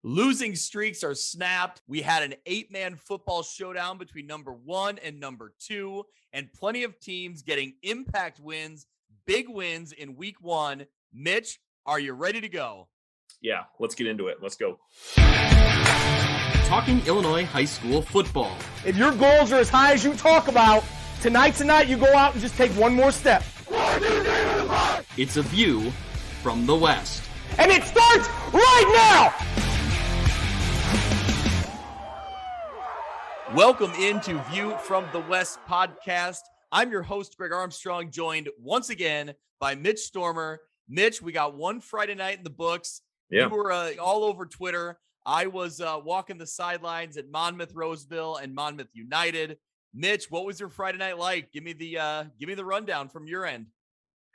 Losing streaks are snapped. We had an 8-man football showdown between number 1 and number 2, and plenty of teams getting impact wins, big wins in week 1. Mitch, are you ready to go? Yeah, let's get into it. Let's go. Talking Illinois high school football. If your goals are as high as you talk about, tonight you go out and just take one more step. It's a view from the West. And it starts right now! Welcome into View from the West podcast. I'm your host, Greg Armstrong, joined once again by Mitch Stormer. Mitch, we got one Friday night in the books. Yeah. We were all over Twitter. I was walking the sidelines at Monmouth Roseville and Monmouth United. Mitch, what was your Friday night like? Give me the rundown from your end.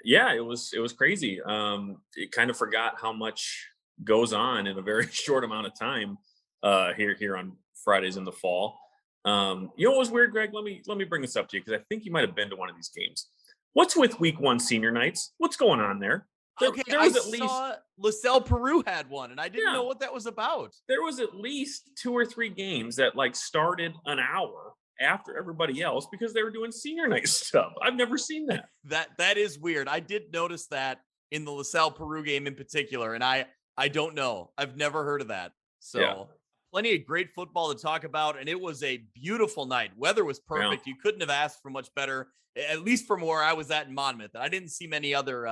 Yeah, it was crazy. It kind of forgot how much goes on in a very short amount of time here on Fridays in the fall. You know what was weird, Greg? Let me bring this up to you because I think you might have been to one of these games. What's with week 1 senior nights? What's going on there? There was saw LaSalle Peru had one, and I didn't know what that was about. There was at least 2 or 3 games that started an hour after everybody else because they were doing senior night stuff. I've never seen that. That is weird. I did notice that in the LaSalle Peru game in particular, and I don't know. I've never heard of that. So plenty of great football to talk about, and it was a beautiful night. Weather was perfect. You couldn't have asked for much better, at least from where I was at in Monmouth. I didn't see many other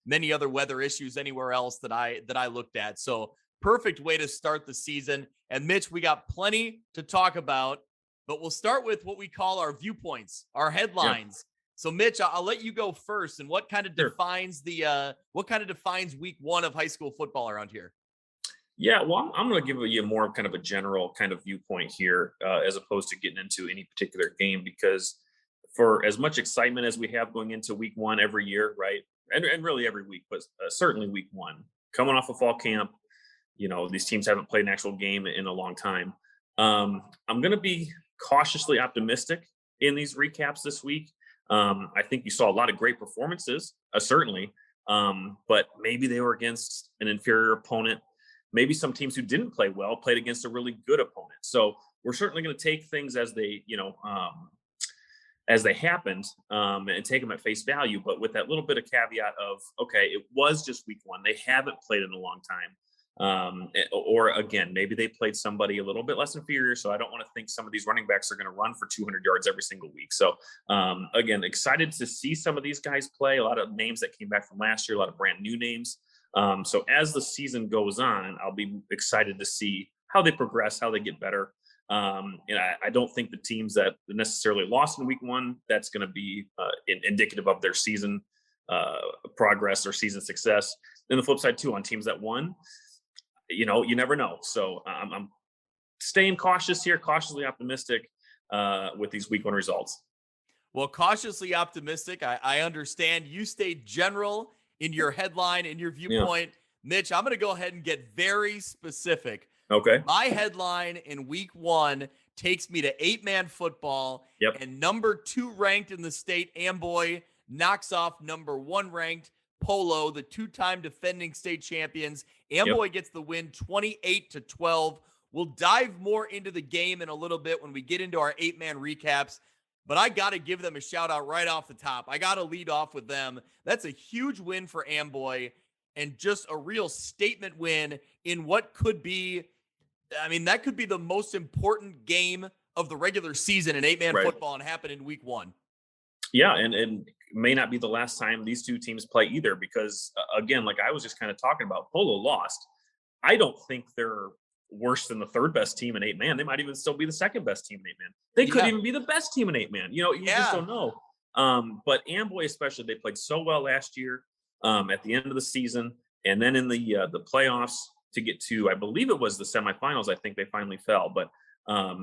weather issues anywhere else that I looked at. So perfect way to start the season. And Mitch, we got plenty to talk about, but we'll start with what we call our viewpoints, our headlines. Yeah. So Mitch, I'll let you go first. And what kind of defines week 1 of high school football around here? Yeah, well, I'm going to give you more kind of a general kind of viewpoint here, as opposed to getting into any particular game, because for as much excitement as we have going into week 1 every year, right? And really every week, but certainly week 1, coming off of fall camp, these teams haven't played an actual game in a long time. I'm going to be cautiously optimistic in these recaps this week. I think you saw a lot of great performances, certainly, but maybe they were against an inferior opponent. Maybe some teams who didn't play well played against a really good opponent. So we're certainly going to take things as they, as they happened, and take them at face value, but with that little bit of caveat of, okay, it was just week 1. They haven't played in a long time. Or again, maybe they played somebody a little bit less inferior. So I don't want to think some of these running backs are going to run for 200 yards every single week. So again, excited to see some of these guys play. A lot of names that came back from last year, a lot of brand new names. So as the season goes on, I'll be excited to see how they progress, how they get better. And I don't think the teams that necessarily lost in week 1, that's going to be indicative of their season progress or season success. Then the flip side too, on teams that won, you never know. So I'm staying cautious here, cautiously optimistic with these week 1 results. Well, cautiously optimistic. I understand you stayed general in your headline, in your viewpoint. Yeah. Mitch, I'm going to go ahead and get very specific. Okay. My headline in week 1 takes me to 8-man football. Yep. And number 2 ranked in the state, Amboy, knocks off number 1 ranked Polo, the 2-time defending state champions. Amboy gets the win 28-12. We'll dive more into the game in a little bit when we get into our 8-man recaps. But I got to give them a shout out right off the top. I got to lead off with them. That's a huge win for Amboy and just a real statement win in what could be, that could be the most important game of the regular season in 8-man football and happen in week 1. Yeah, and may not be the last time these two teams play either because, again, like I was just kind of talking about, Polo lost. I don't think they're worse than the 3rd best team in 8-man. They might even still be the 2nd best team in 8-man. They could even be the best team in 8-man. You just don't know. But Amboy especially, they played so well last year at the end of the season. And then in the playoffs to get to, I believe it was the semifinals, I think they finally fell. But I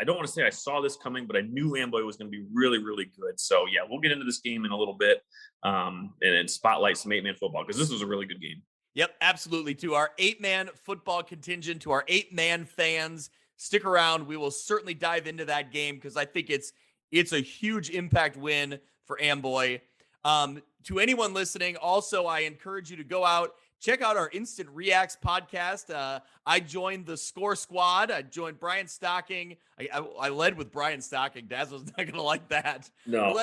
don't want to say I saw this coming, but I knew Amboy was going to be really, really good. So yeah, we'll get into this game in a little bit and spotlight some 8-man football because this was a really good game. Yep, absolutely. To our 8-man football contingent, to our 8-man fans, stick around. We will certainly dive into that game because I think it's a huge impact win for Amboy. To anyone listening, also, I encourage you to go out, check out our Instant Reacts podcast. I joined the Score Squad. I joined Brian Stocking. I led with Brian Stocking. Dazzle's not going to like that. No.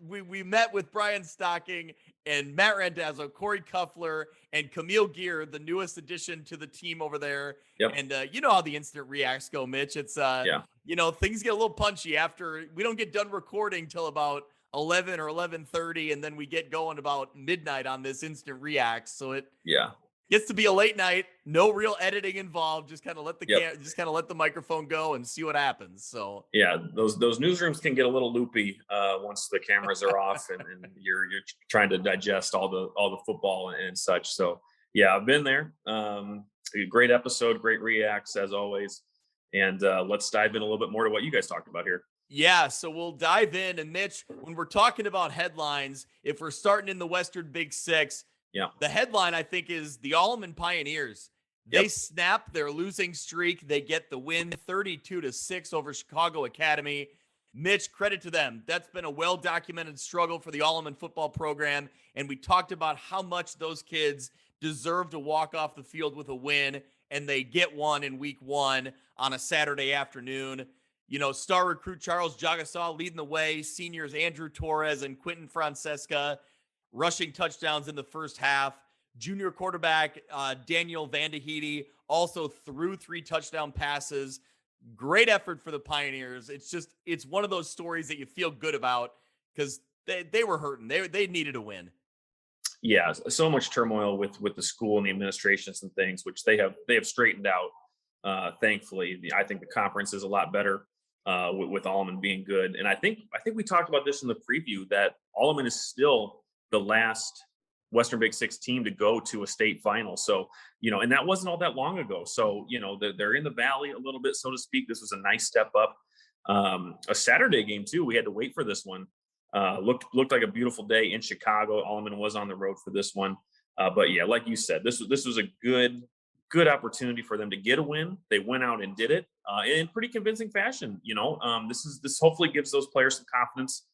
We met with Brian Stocking and Matt Randazzo, Corey Kuffler, and Camille Gear, the newest addition to the team over there. Yep. And you know how the Instant Reacts go, Mitch. It's things get a little punchy after we don't get done recording till about 11 or 11:30, and then we get going about midnight on this Instant Reacts. So it gets to be a late night, no real editing involved. Just kind of let the microphone go and see what happens. So those newsrooms can get a little loopy once the cameras are off and you're trying to digest all the football and such. So I've been there. Great episode, great reacts as always. And let's dive in a little bit more to what you guys talked about here. Yeah, so we'll dive in. And Mitch, when we're talking about headlines, if we're starting in the Western Big Six, the headline I think is the Alleman Pioneers. They snap their losing streak. They get the win 32-6 over Chicago Academy. Mitch, credit to them. That's been a well-documented struggle for the Alleman football program. And we talked about how much those kids deserve to walk off the field with a win. And they get one in week 1 on a Saturday afternoon. You know, star recruit Charles Jagasaw leading the way. Seniors Andrew Torres and Quentin Francesca rushing touchdowns in the first half. Junior quarterback Daniel Vandahidi also threw 3 touchdown passes. Great effort for the Pioneers. It's one of those stories that you feel good about because they were hurting. They needed a win. Yeah, so much turmoil with the school and the administrations and things, which they have straightened out. Thankfully, I think the conference is a lot better with Alleman being good. And I think we talked about this in the preview that Alleman is still the last Western Big Six team to go to a state final. So, and that wasn't all that long ago. So, they're in the valley a little bit, so to speak. This was a nice step up. A Saturday game too. We had to wait for this one. Looked like a beautiful day in Chicago. Alleman was on the road for this one. But yeah, like you said, this was a good opportunity for them to get a win. They went out and did it in pretty convincing fashion. This hopefully gives those players some confidence.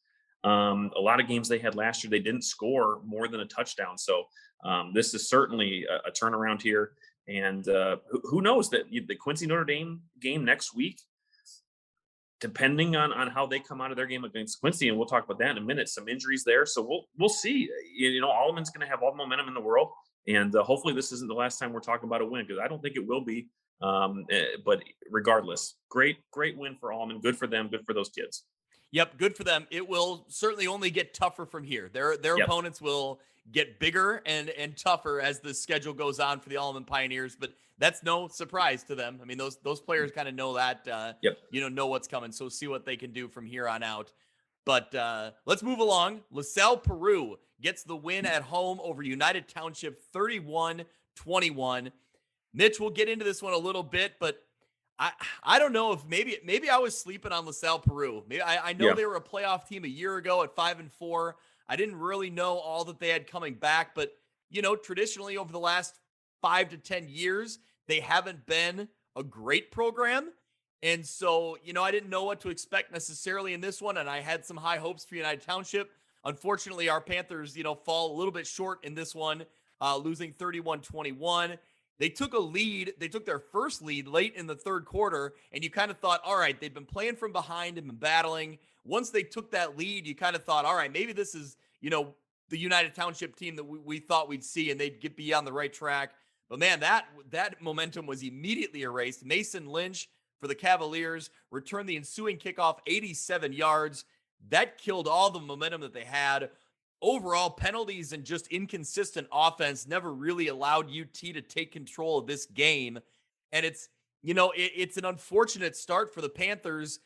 A lot of games they had last year, they didn't score more than a touchdown. So this is certainly a turnaround here. And who knows that the Quincy Notre Dame game next week, depending on how they come out of their game against Quincy, and we'll talk about that in a minute, some injuries there. So we'll see. Alleman's going to have all the momentum in the world. And hopefully this isn't the last time we're talking about a win, because I don't think it will be. But regardless, great win for Alleman. Good for them. Good for those kids. Yep, good for them. It will certainly only get tougher from here. Their opponents will get bigger and tougher as the schedule goes on for the Alleman Pioneers, but that's no surprise to them. I mean, those players kind of know that, know what's coming. So see what they can do from here on out. But let's move along. LaSalle Peru gets the win at home over United Township 31-21. Mitch, we'll get into this one a little bit, but I don't know if maybe I was sleeping on LaSalle Peru. Maybe I know they were a playoff team a year ago at 5-4. I didn't really know all that they had coming back, but traditionally over the last 5 to 10 years, they haven't been a great program. And so, I didn't know what to expect necessarily in this one. And I had some high hopes for United Township. Unfortunately, our Panthers, fall a little bit short in this one, losing 31-21. They took a lead. They took their first lead late in the third quarter, and you kind of thought, all right, they've been playing from behind and been battling. Once they took that lead, you kind of thought, all right, maybe this is, the United Township team that we thought we'd see, and they'd be on the right track. But man, that momentum was immediately erased. Mason Lynch for the Cavaliers returned the ensuing kickoff 87 yards. That killed all the momentum that they had. Overall, penalties and just inconsistent offense never really allowed UT to take control of this game. And it's an unfortunate start for the Panthers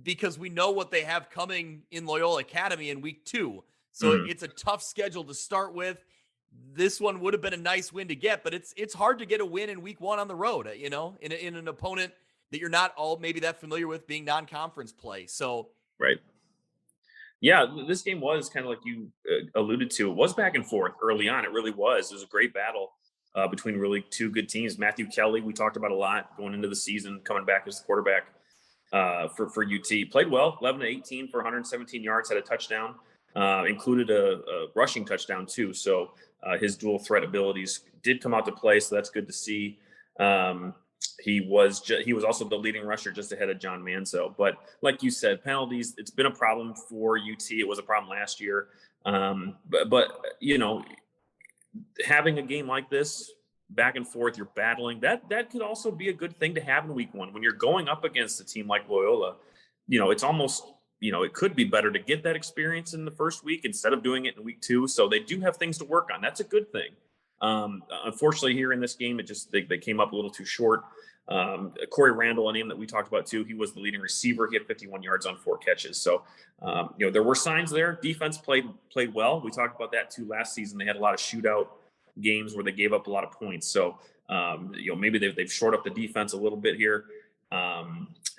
because we know what they have coming in Loyola Academy in week 2. So it's a tough schedule to start with. This one would have been a nice win to get, but it's hard to get a win in week 1 on the road, in an opponent that you're not all maybe that familiar with being non-conference play. So, right. Yeah, this game was kind of like you alluded to. It was back and forth early on. It really was. It was a great battle between really two good teams. Matthew Kelly, we talked about a lot going into the season, coming back as the quarterback for UT. Played well, 11-18 for 117 yards, had a touchdown. included a rushing touchdown too. So his dual threat abilities did come out to play. So that's good to see. He was also the leading rusher just ahead of John Manzo. But like you said, penalties, it's been a problem for UT. It was a problem last year. But having a game like this, back and forth, you're battling, that could also be a good thing to have in week one. When you're going up against a team like Loyola, it's almost, it could be better to get that experience in the first week instead of doing it in week 2. So they do have things to work on. That's a good thing. Unfortunately, here in this game, they came up a little too short. Corey Randall, a name that we talked about too, he was the leading receiver. He had 51 yards on 4 catches. So, there were signs there. Defense played well. We talked about that too last season. They had a lot of shootout games where they gave up a lot of points. So, maybe they've shored up the defense a little bit here.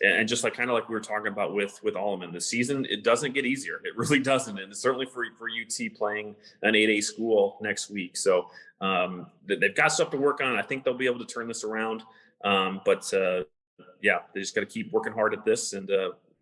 And just like we were talking about with Alleman, the season, it doesn't get easier. It really doesn't. And certainly for UT playing an 8A school next week. So they've got stuff to work on. I think they'll be able to turn this around. But they just got to keep working hard at this, and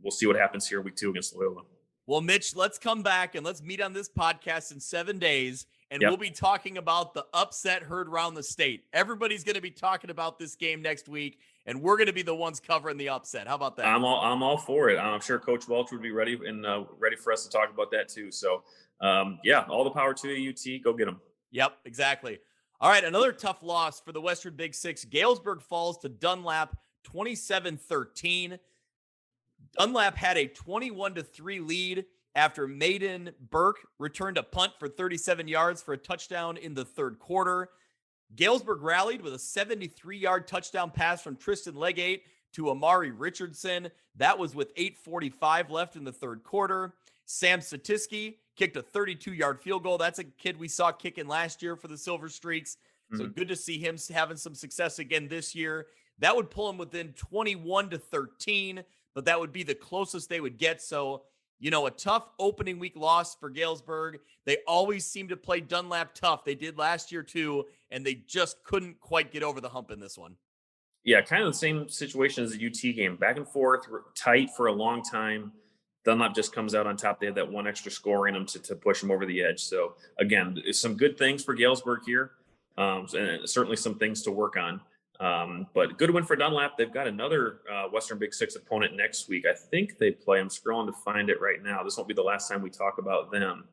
we'll see what happens here week 2 against Loyola. Well, Mitch, let's come back and let's meet on this podcast in 7 days. And we'll be talking about the upset heard around the state. Everybody's going to be talking about this game next week, and we're going to be the ones covering the upset. How about that? I'm all for it. I'm sure Coach Welch would be ready for us to talk about that too. So, all the power to UT. Go get them. Yep, exactly. All right, another tough loss for the Western Big Six. Galesburg falls to Dunlap 27-13. Dunlap had a 21-3 lead after Maiden Burke returned a punt for 37 yards for a touchdown in the third quarter. Galesburg rallied with a 73-yard touchdown pass from Tristan Legate to Amari Richardson. That was with 8:45 left in the third quarter. Sam Satiski kicked a 32-yard field goal. That's a kid we saw kicking last year for the Silver Streaks. So good to see him having some success again this year. That would pull him within 21-13, but that would be the closest they would get. So, a tough opening week loss for Galesburg. They always seem to play Dunlap tough. They did last year too, and they just couldn't quite get over the hump in this one. Yeah, kind of the same situation as the UT game. Back and forth, tight for a long time. Dunlap just comes out on top. They had that one extra score in them to push them over the edge. So, again, some good things for Galesburg here, and certainly some things to work on. But good win for Dunlap. They've got another Western Big Six opponent next week. I think they play. I'm scrolling to find it right now. This won't be the last time we talk about them.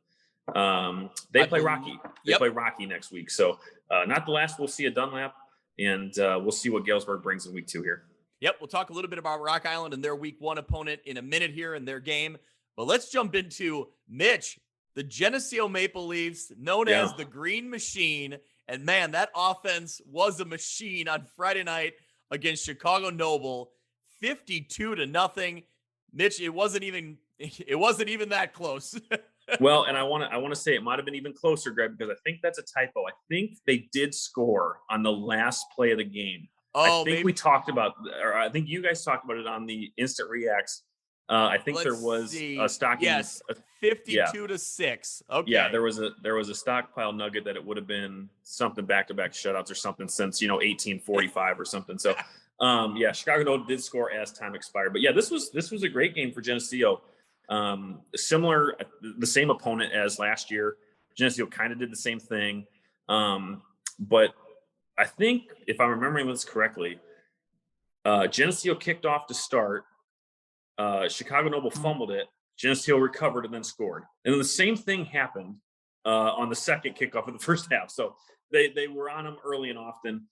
They play Rocky. They play Rocky next week. So not the last we'll see at Dunlap, and we'll see what Galesburg brings in week 2 here. Yep, we'll talk a little bit about Rock Island and their week 1 opponent in a minute here in their game. But let's jump into Mitch, the Geneseo Maple Leafs, known as the Green Machine. And man, that offense was a machine on Friday night against Chicago Noble, 52-0. Mitch, it wasn't even that close. Well, and I want to say it might have been even closer, Greg, because I think that's a typo. I think they did score on the last play of the game. I think we talked about, or I think you guys talked about it on the Instant Reacts. I think there was a stocking. Yes, 52-6. Okay. Yeah, there was a stockpile nugget that it would have been something back-to-back shutouts or something since 1845 or something. So, Chicago Noble did score as time expired. But yeah, this was a great game for Geneseo. The same opponent as last year. Geneseo kind of did the same thing, but I think if I'm remembering this correctly, Geneseo kicked off to start. Chicago Noble fumbled it. Geneseo recovered and then scored. And then the same thing happened on the second kickoff of the first half. So they were on them early and often.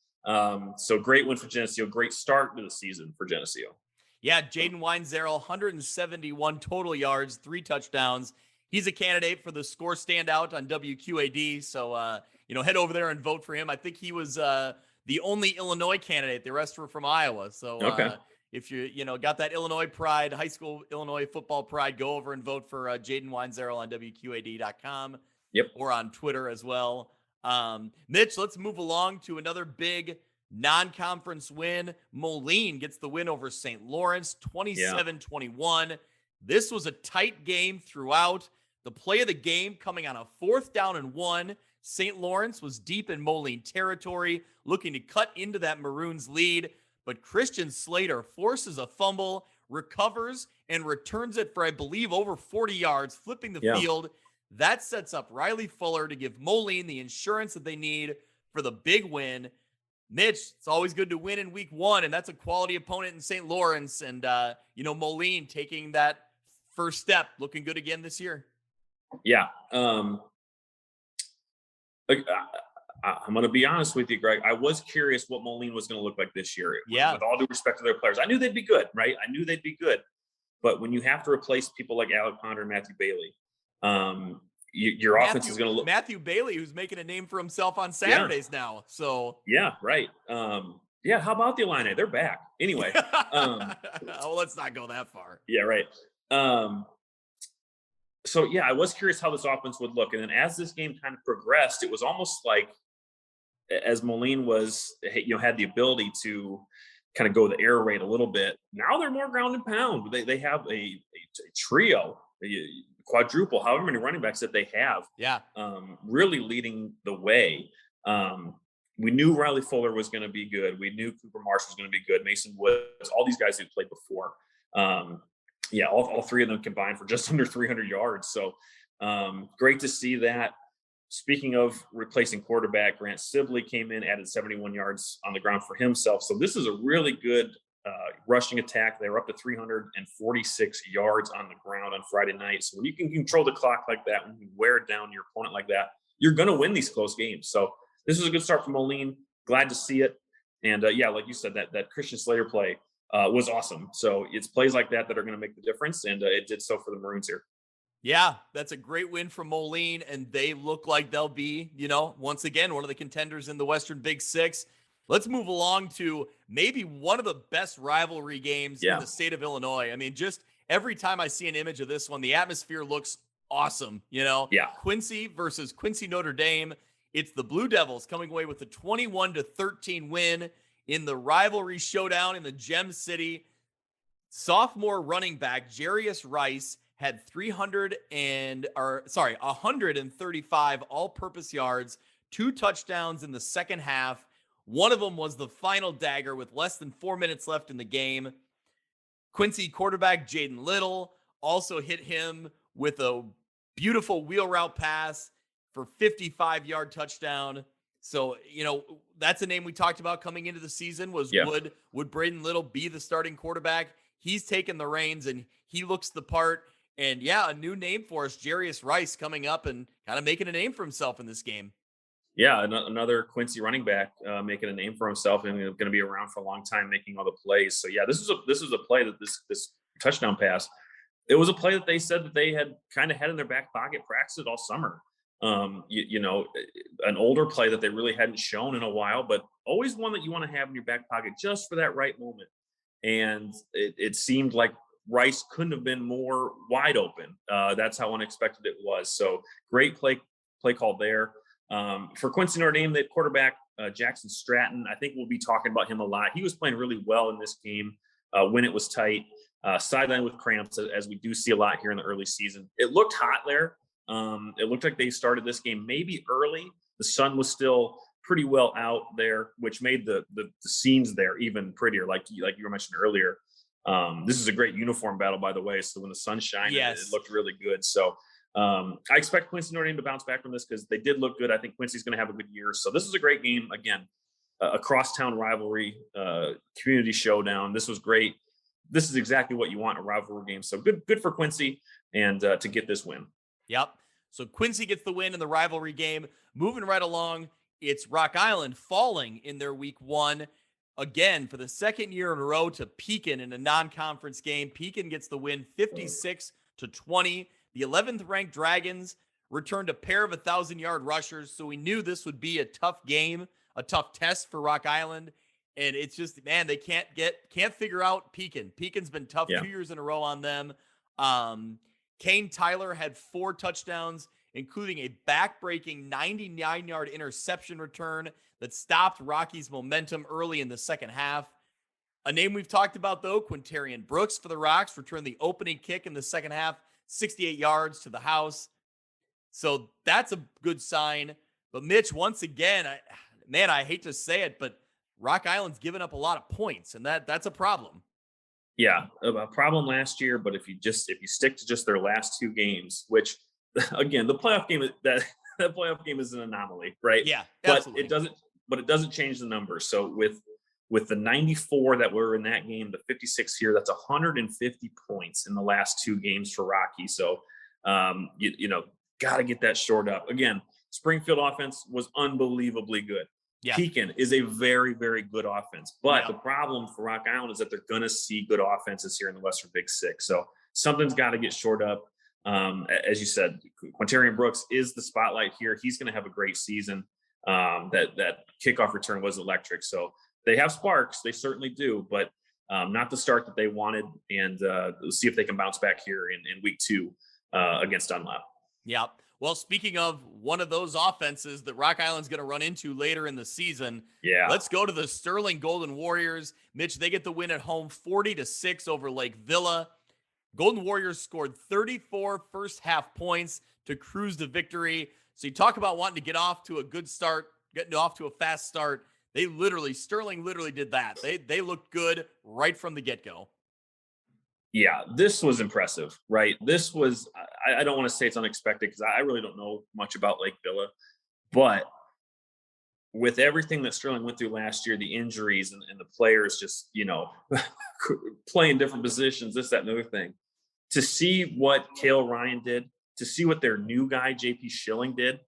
So great win for Geneseo. Great start to the season for Geneseo. Yeah, Jaden Weinzerl, 171 total yards, 3 touchdowns. He's a candidate for the score standout on WQAD. So, head over there and vote for him. I think he was the only Illinois candidate. The rest were from Iowa. So if you got that Illinois pride, high school Illinois football pride, go over and vote for Jaden Weinzerl on WQAD.com. Yep. Or on Twitter as well. Mitch, let's move along to another big non-conference win. Moline gets the win over St. Lawrence, 27-21. This was a tight game throughout. The play of the game coming on a 4th down and 1. St. Lawrence was deep in Moline territory, looking to cut into that Maroons lead, but Christian Slater forces a fumble, recovers, and returns it for, I believe, over 40 yards, flipping the field. That sets up Riley Fuller to give Moline the insurance that they need for the big win. Mitch, it's always good to win in week 1, and that's a quality opponent in St. Lawrence. And, Moline taking that first step, looking good again this year. Yeah. I'm going to be honest with you, Greg. I was curious what Moline was going to look like this year. Yeah. With all due respect to their players, I knew they'd be good, right? I knew they'd be good. But when you have to replace people like Alec Ponder and Matthew Bailey, your offense is going to look. Matthew Bailey, who's making a name for himself on Saturdays now. So yeah, right. How about the Illini? They're back anyway. Let's not go that far. Yeah, right. So yeah, I was curious how this offense would look, and then as this game kind of progressed, it was almost like as Moline was, had the ability to kind of go the air raid a little bit. Now they're more ground and pound. They have a trio, a quadruple, however many running backs that they have. Yeah. Really leading the way. We knew Riley Fuller was going to be good. We knew Cooper Marsh was going to be good. Mason Woods, all these guys who played before. All three of them combined for just under 300 yards. So great to see that. Speaking of replacing quarterback, Grant Sibley came in, added 71 yards on the ground for himself. So this is a really good rushing attack. They were up to 346 yards on the ground on Friday night. So when you can control the clock like that, when you wear down your opponent like that, you're going to win these close games. So this was a good start for Moline. Glad to see it. And like you said, that Christian Slater play was awesome. So it's plays like that are going to make the difference. And it did so for the Maroons here. Yeah, that's a great win for Moline, and they look like they'll be, once again, one of the contenders in the Western Big Six. Let's move along to maybe one of the best rivalry games in the state of Illinois. I mean, just every time I see an image of this one, the atmosphere looks awesome, Yeah. Quincy versus Quincy Notre Dame. It's the Blue Devils coming away with a 21-13 win in the rivalry showdown in the Gem City. Sophomore running back Jarius Rice had 135 all-purpose yards, 2 touchdowns in the second half. One of them was the final dagger with less than 4 minutes left in the game. Quincy quarterback Jaden Little also hit him with a beautiful wheel route pass for 55-yard touchdown. So, that's a name we talked about coming into the season was would Braden Little be the starting quarterback? He's taken the reins and he looks the part. And a new name for us, Jarius Rice, coming up and kind of making a name for himself in this game. Yeah, another Quincy running back making a name for himself and going to be around for a long time, making all the plays. So this is a play that this touchdown pass. It was a play that they said that they had kind of had in their back pocket, practiced all summer. An older play that they really hadn't shown in a while, but always one that you want to have in your back pocket just for that right moment. And it seemed like Rice couldn't have been more wide open. That's how unexpected it was. So great play call there. For Quincy Notre Dame, the quarterback, Jackson Stratton, I think we'll be talking about him a lot. He was playing really well in this game when it was tight, sidelined with cramps, as we do see a lot here in the early season. It looked hot there. It looked like they started this game maybe early. The sun was still pretty well out there, which made the scenes there even prettier, like you were mentioning earlier. This is a great uniform battle, by the way. So when the sun shined, it looked really good. So I expect Quincy Notre Dame to bounce back from this because they did look good. I think Quincy's going to have a good year. So this is a great game. Again, a crosstown rivalry, community showdown. This was great. This is exactly what you want in a rivalry game. So good for Quincy and to get this win. Yep. So Quincy gets the win in the rivalry game. Moving right along, it's Rock Island falling in their week 1. Again, for the second year in a row to Pekin in a non-conference game. Pekin gets the win 56-20. The 11th ranked Dragons returned a pair of 1,000-yard rushers. So we knew this would be a tough game, a tough test for Rock Island. And it's just, man, they can't figure out Pekin. Pekin's been tough 2 years in a row on them. Kane Tyler had 4 touchdowns, including a back-breaking 99-yard interception return that stopped Rocky's momentum early in the second half. A name we've talked about, though, Quintarian Brooks for the Rocks returned the opening kick in the second half, 68 yards to the house. So that's a good sign. But Mitch, once again, I hate to say it, but Rock Island's given up a lot of points, and that's a problem. Yeah, a problem last year, but if you stick to just their last 2 games, which again, the playoff game that playoff game is an anomaly, right? Yeah, But absolutely. it doesn't change the numbers. So with the 94 that were in that game, the 56 here, that's 150 points in the last 2 games for Rocky. So you know, got to get that shored up. Again, Springfield offense was unbelievably good. Yeah. Pekin is a very, very good offense. But Yeah. the problem for Rock Island is that they're going to see good offenses here in the Western Big Six. So something's got to get shored up. As you said, Quintarian Brooks is the spotlight here. He's going to have a great season. That kickoff return was electric. So they have sparks. They certainly do, but not the start that they wanted. And we'll see if they can bounce back here in week 2 against Dunlap. Yeah. Well, speaking of one of those offenses that Rock Island's going to run into later in the season, let's go to the Sterling Golden Warriors. Mitch, they get the win at home 40-6 over Lake Villa. Golden Warriors scored 34 first half points to cruise to victory. So you talk about wanting to get off to a good start, getting off to a fast start. Sterling literally did that. They looked good right from the get-go. Yeah, this was impressive, right? This was, I don't want to say it's unexpected because I really don't know much about Lake Villa, but with everything that Sterling went through last year, the injuries and the players just, you know, playing different positions, this, that, and the other thing, to see what Cale Ryan did, to see what their new guy, JP Schilling, did,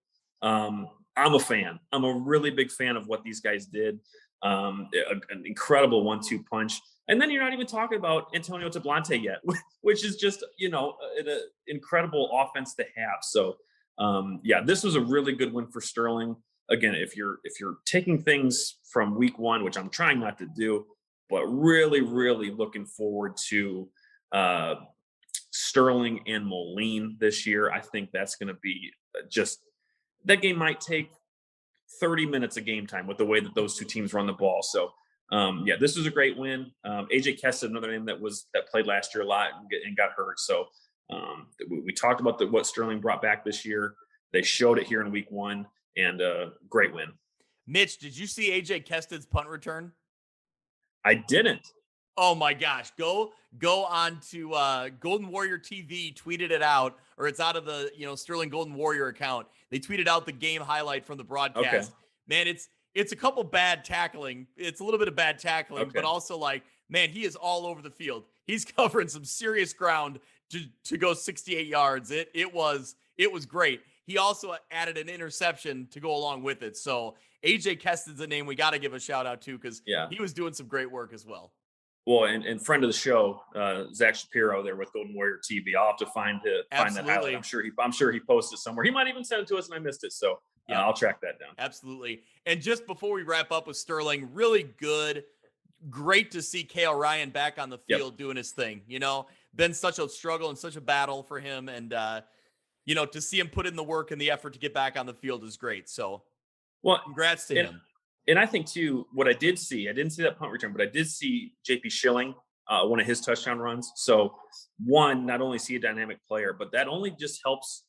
I'm a fan. I'm a really big fan of what these guys did. An incredible 1-2 punch. And then you're not even talking about Antonio Tablante yet, which is just, you know, an incredible offense to have. So, this was a really good win for Sterling. Again, if you're taking things from week 1, which I'm trying not to do, but really, really looking forward to Sterling and Moline this year. I think that's going to be that game might take 30 minutes of game time with the way that those 2 teams run the ball. So, this was a great win. AJ Kest, another name that played last year a lot and got hurt. So we talked about what Sterling brought back this year. They showed it here in week 1, and great win. Mitch, did you see AJ Kest's punt return? I didn't. Oh my gosh. Go on to Golden Warrior TV, tweeted it out, or it's out of the, Sterling Golden Warrior account. They tweeted out the game highlight from the broadcast. Okay. Man, it's a couple bad tackling. It's a little bit of bad tackling, but also man, he is all over the field. He's covering some serious ground to go 68 yards. It was great. He also added an interception to go along with it. So AJ Kest is a name we got to give a shout out to because he was doing some great work as well. Well, and friend of the show, Zach Shapiro there with Golden Warrior TV. I'll have to find that highlight. I'm sure he posted somewhere. He might even send it to us and I missed it. So I'll track that down. Absolutely. And just before we wrap up with Sterling, really great to see Cale Ryan back on the field doing his thing. Been such a struggle and such a battle for him. And, to see him put in the work and the effort to get back on the field is great. So congrats to him. And I think, too, what I didn't see that punt return, but I did see JP Schilling, one of his touchdown runs. So, not only see a dynamic player, but that only just helps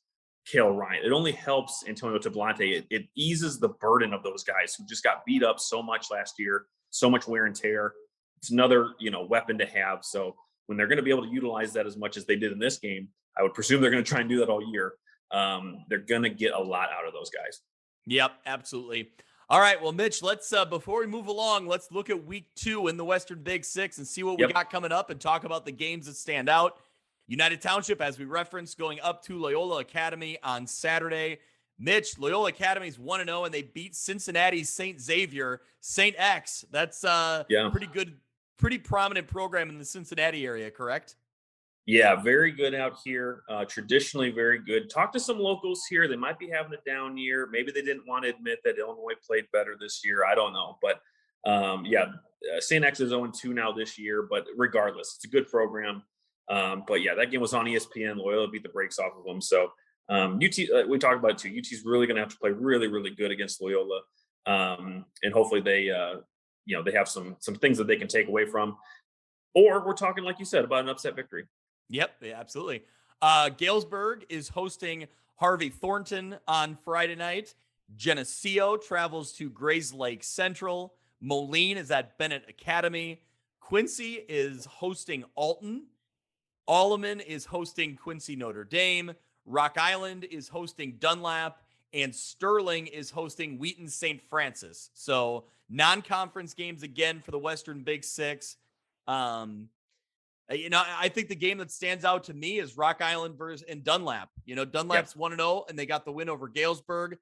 Cale Ryan. It only helps Antonio Tablante. It eases the burden of those guys who just got beat up so much last year, so much wear and tear. It's another, weapon to have. So, when they're going to be able to utilize that as much as they did in this game, I would presume they're going to try and do that all year. They're going to get a lot out of those guys. Yep, absolutely. All right, well, Mitch, let's before we move along, let's look at week 2 in the Western Big Six and see what we got coming up and talk about the games that stand out. United Township, as we referenced, going up to Loyola Academy on Saturday. Mitch, Loyola Academy's 1-0, and they beat Cincinnati's St. Xavier, St. X. That's pretty good, pretty prominent program in the Cincinnati area, correct? Yeah, very good out here. Traditionally very good. Talk to some locals here. They might be having a down year. Maybe they didn't want to admit that Illinois played better this year. I don't know. But, St. X is 0-2 now this year. But regardless, it's a good program. That game was on ESPN. Loyola beat the brakes off of them. So UT, we talked about it too. UT's really going to have to play really, really good against Loyola. And hopefully they have some things that they can take away from. Or we're talking, like you said, about an upset victory. Yep, absolutely. Galesburg is hosting Harvey Thornton on Friday night. Geneseo travels to Grays Lake Central. Moline is at Bennett Academy. Quincy is hosting Alton. Alleman is hosting Quincy Notre Dame. Rock Island is hosting Dunlap, and Sterling is hosting Wheaton St. Francis. So non-conference games again for the Western Big Six. I think the game that stands out to me is Rock Island versus and Dunlap. Dunlap's 1-0, and they got the win over Galesburg.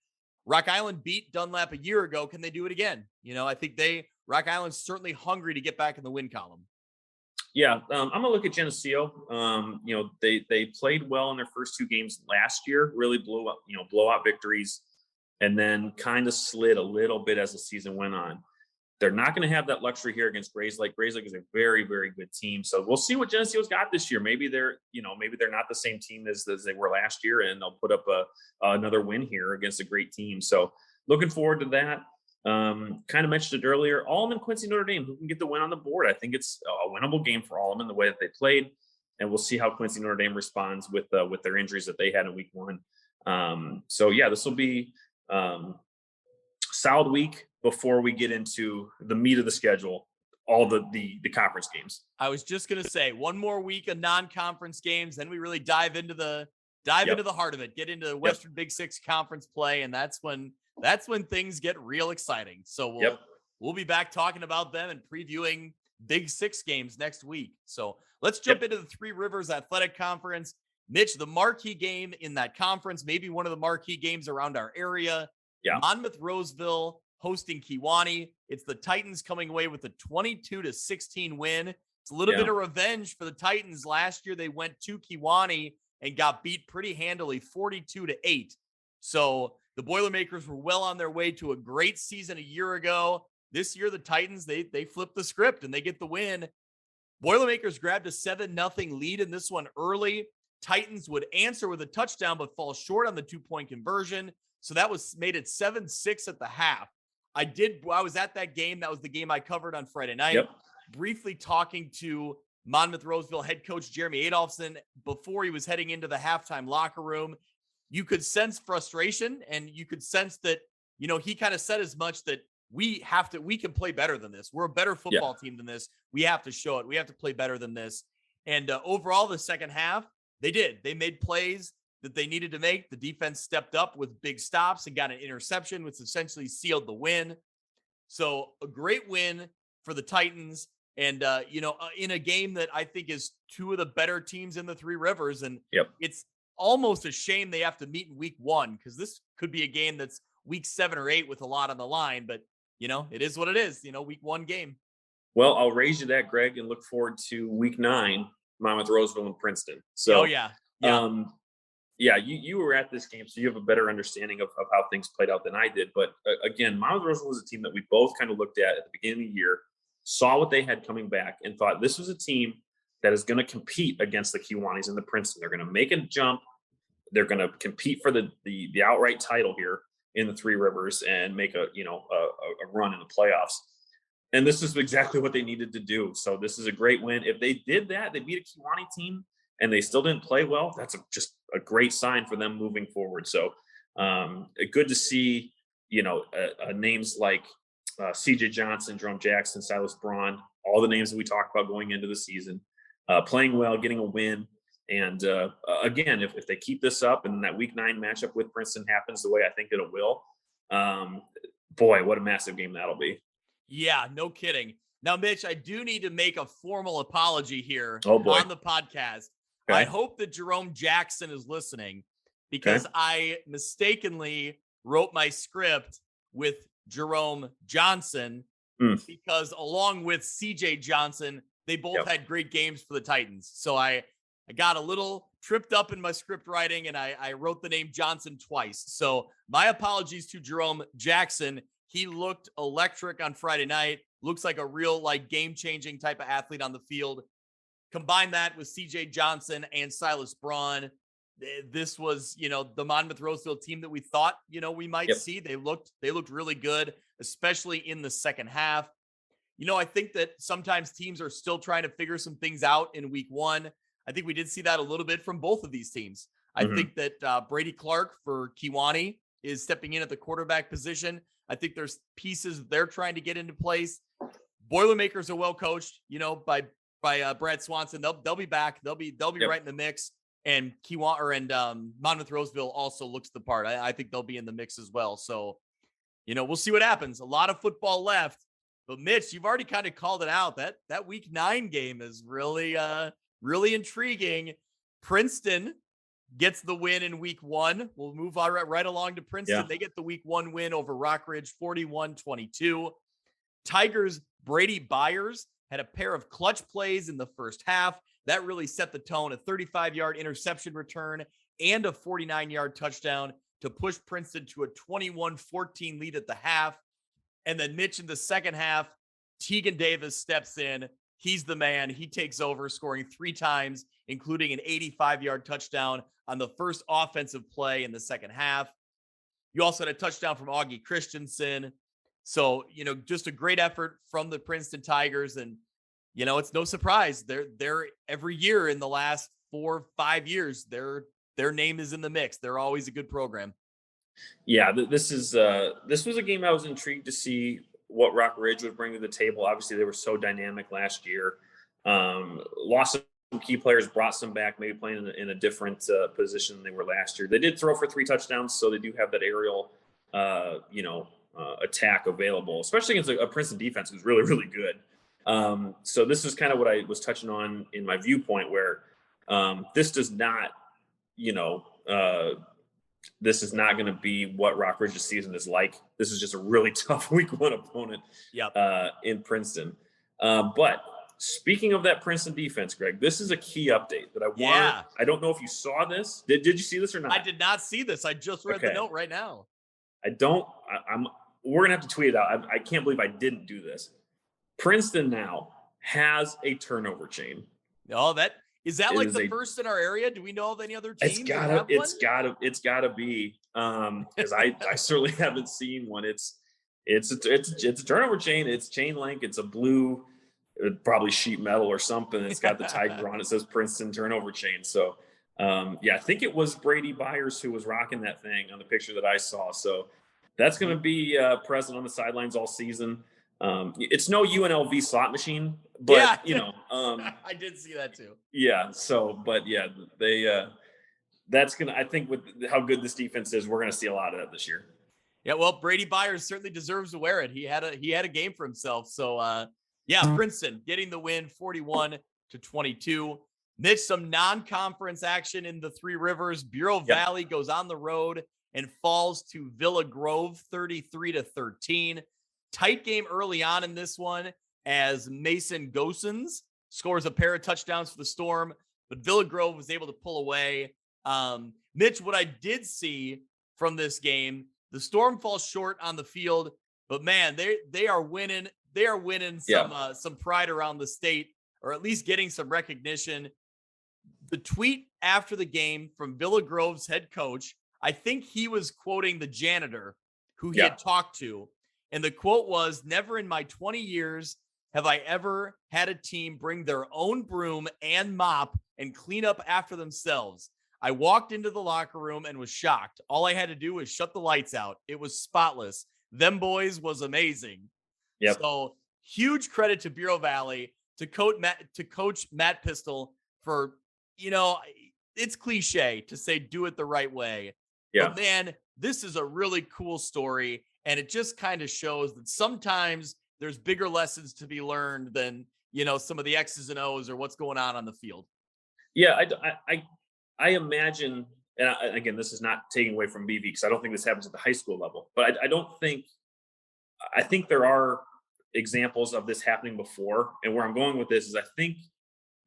Rock Island beat Dunlap a year ago. Can they do it again? I think Rock Island's certainly hungry to get back in the win column. Yeah, I'm gonna look at Geneseo. They played well in their first 2 games last year, really blowout victories, and then kind of slid a little bit as the season went on. They're not going to have that luxury here against Grayslake. Grayslake is a very, very good team. So we'll see what Geneseo's got this year. Maybe they're not the same team as they were last year, and they'll put up another win here against a great team. So looking forward to that. Kind of mentioned it earlier, Allman, Quincy, Notre Dame, who can get the win on the board. I think it's a winnable game for Allman the way that they played, and we'll see how Quincy, Notre Dame responds with their injuries that they had in week 1. This will be solid week before we get into the meat of the schedule, all the conference games. I was just going to say one more week of non-conference games, then we really dive into the heart of it, get into the Western Big Six conference play, and that's when things get real exciting. So we'll be back talking about them and previewing Big Six games next week. So let's jump into the Three Rivers Athletic Conference. Mitch, the marquee game in that conference, maybe one of the marquee games around our area. Yeah. Monmouth-Roseville hosting Kewanee. It's the Titans coming away with a 22-16 win. It's a little bit of revenge for the Titans. Last year, they went to Kewanee and got beat pretty handily, 42-8. So the Boilermakers were well on their way to a great season a year ago. This year, the Titans, they flipped the script and they get the win. Boilermakers grabbed a 7-0 lead in this one early. Titans would answer with a touchdown, but fall short on the 2-point conversion. So that made it 7-6 at the half. I was at that game. That was the game I covered on Friday night. Briefly talking to Monmouth-Roseville head coach Jeremy Adolphson before he was heading into the halftime locker room. You could sense frustration, and you could sense that, he kind of said as much, that we can play better than this. We're a better football team than this. We have to show it. We have to play better than this. And overall, the second half, they did. They made plays that they needed to make. The defense stepped up with big stops and got an interception, which essentially sealed the win. So a great win for the Titans. And, in a game that I think is 2 of the better teams in the Three Rivers. And it's almost a shame they have to meet in week 1, because this could be a game that's week 7 or 8 with a lot on the line. But, it is what it is, week 1 game. Well, I'll raise you that, Greg, and look forward to week 9, Monmouth-Roseville and Princeton. So, you were at this game, so you have a better understanding of how things played out than I did. But again, Monmouth-Roseville was a team that we both kind of looked at the beginning of the year, saw what they had coming back, and thought this was a team that is going to compete against the Kewanees and the Princeton. They're going to make a jump. They're going to compete for the outright title here in the Three Rivers and make a run in the playoffs. And this is exactly what they needed to do. So this is a great win. If they did that, they beat a Kewanee team and they still didn't play well, that's just a great sign for them moving forward. So good to see, names like CJ Johnson, Jerome Jackson, Silas Braun, all the names that we talked about going into the season, playing well, getting a win. And again, if they keep this up and that week 9 matchup with Princeton happens the way I think it will, boy, what a massive game that'll be. Yeah, no kidding. Now, Mitch, I do need to make a formal apology here on the podcast. Okay. I hope that Jerome Jackson is listening, because I mistakenly wrote my script with Jerome Johnson because along with CJ Johnson, they both had great games for the Titans. So I got a little tripped up in my script writing, and I wrote the name Johnson twice. So my apologies to Jerome Jackson. He looked electric on Friday night. Looks like a real game-changing type of athlete on the field. Combine that with CJ Johnson and Silas Braun. This was, the Monmouth-Roseville team that we thought, we might see. They looked really good, especially in the second half. I think that sometimes teams are still trying to figure some things out in week 1. I think we did see that a little bit from both of these teams. I think that Brady Clark for Kewanee is stepping in at the quarterback position. I think there's pieces they're trying to get into place. Boilermakers are well coached, by Brad Swanson. They'll be back. They'll be right in the mix. and Monmouth Roseville also looks the part. I think they'll be in the mix as well. So, we'll see what happens. A lot of football left, but Mitch, you've already kind of called it out. That week 9 game is really, really intriguing. Princeton gets the win in week 1. We'll move on right along to Princeton. Yeah. They get the week 1 win over Rockridge, 41-22. Tigers' Brady Byers had a pair of clutch plays in the first half. That really set the tone, a 35-yard interception return and a 49-yard touchdown to push Princeton to a 21-14 lead at the half. And then Mitch in the second half, Tegan Davis steps in. He's the man. He takes over, scoring 3 times, including an 85-yard touchdown on the first offensive play in the second half. You also had a touchdown from Augie Christensen. So, just a great effort from the Princeton Tigers. And, it's no surprise. They're every year in the last 4 or 5 years, their name is in the mix. They're always a good program. Yeah, this was a game I was intrigued to see what Rock Ridge would bring to the table. Obviously, they were so dynamic last year. Lost some key players, brought some back, maybe playing in a different position than they were last year. They did throw for 3 touchdowns, so they do have that aerial, attack available, especially against a Princeton defense who's really, really good. So this is kind of what I was touching on in my viewpoint, where this does not, this is not going to be what Rock Ridge's season is like. This is just a really tough week 1 opponent in Princeton. But speaking of that Princeton defense, Greg, this is a key update that I want. Yeah. I don't know if you saw this. Did you see this or not? I did not see this. I just read the note right now. We're going to have to tweet it out. I can't believe I didn't do this. Princeton now has a turnover chain. Oh, is that like the first in our area? Do we know of any other teams? It's gotta be. Because I certainly haven't seen one. It's a turnover chain. It's chain link. It's a blue, probably sheet metal or something. It's got the tiger on it. It says Princeton turnover chain. So I think it was Brady Byers who was rocking that thing on the picture that I saw. So that's going to be present on the sidelines all season. It's no UNLV slot machine, but I did see that too. Yeah. So, but yeah, that's going to, I think with how good this defense is, we're going to see a lot of that this year. Yeah. Well, Brady Byers certainly deserves to wear it. He had a game for himself. So, Princeton getting the win 41-22. Mitch, some non-conference action in the Three Rivers. Bureau Valley goes on the road and falls to Villa Grove 33-13. Tight game early on in this one as Mason Gosens scores a pair of touchdowns for the Storm, but Villa Grove was able to pull away. Mitch, what I did see from this game, the Storm falls short on the field, but man, they are winning. They are winning some pride around the state, or at least getting some recognition. The tweet after the game from Villa Grove's head coach, I think he was quoting the janitor who he had talked to. And the quote was, "Never in my 20 years have I ever had a team bring their own broom and mop and clean up after themselves. I walked into the locker room and was shocked. All I had to do was shut the lights out. It was spotless. Them boys was amazing." Yep. So huge credit to Bureau Valley, to Coach Matt Pistol for, it's cliche to say do it the right way. Yeah. But man, this is a really cool story. And it just kind of shows that sometimes there's bigger lessons to be learned than, some of the X's and O's or what's going on the field. Yeah, I imagine, and again, this is not taking away from BV because I don't think this happens at the high school level, but I think there are examples of this happening before. And where I'm going with this is I think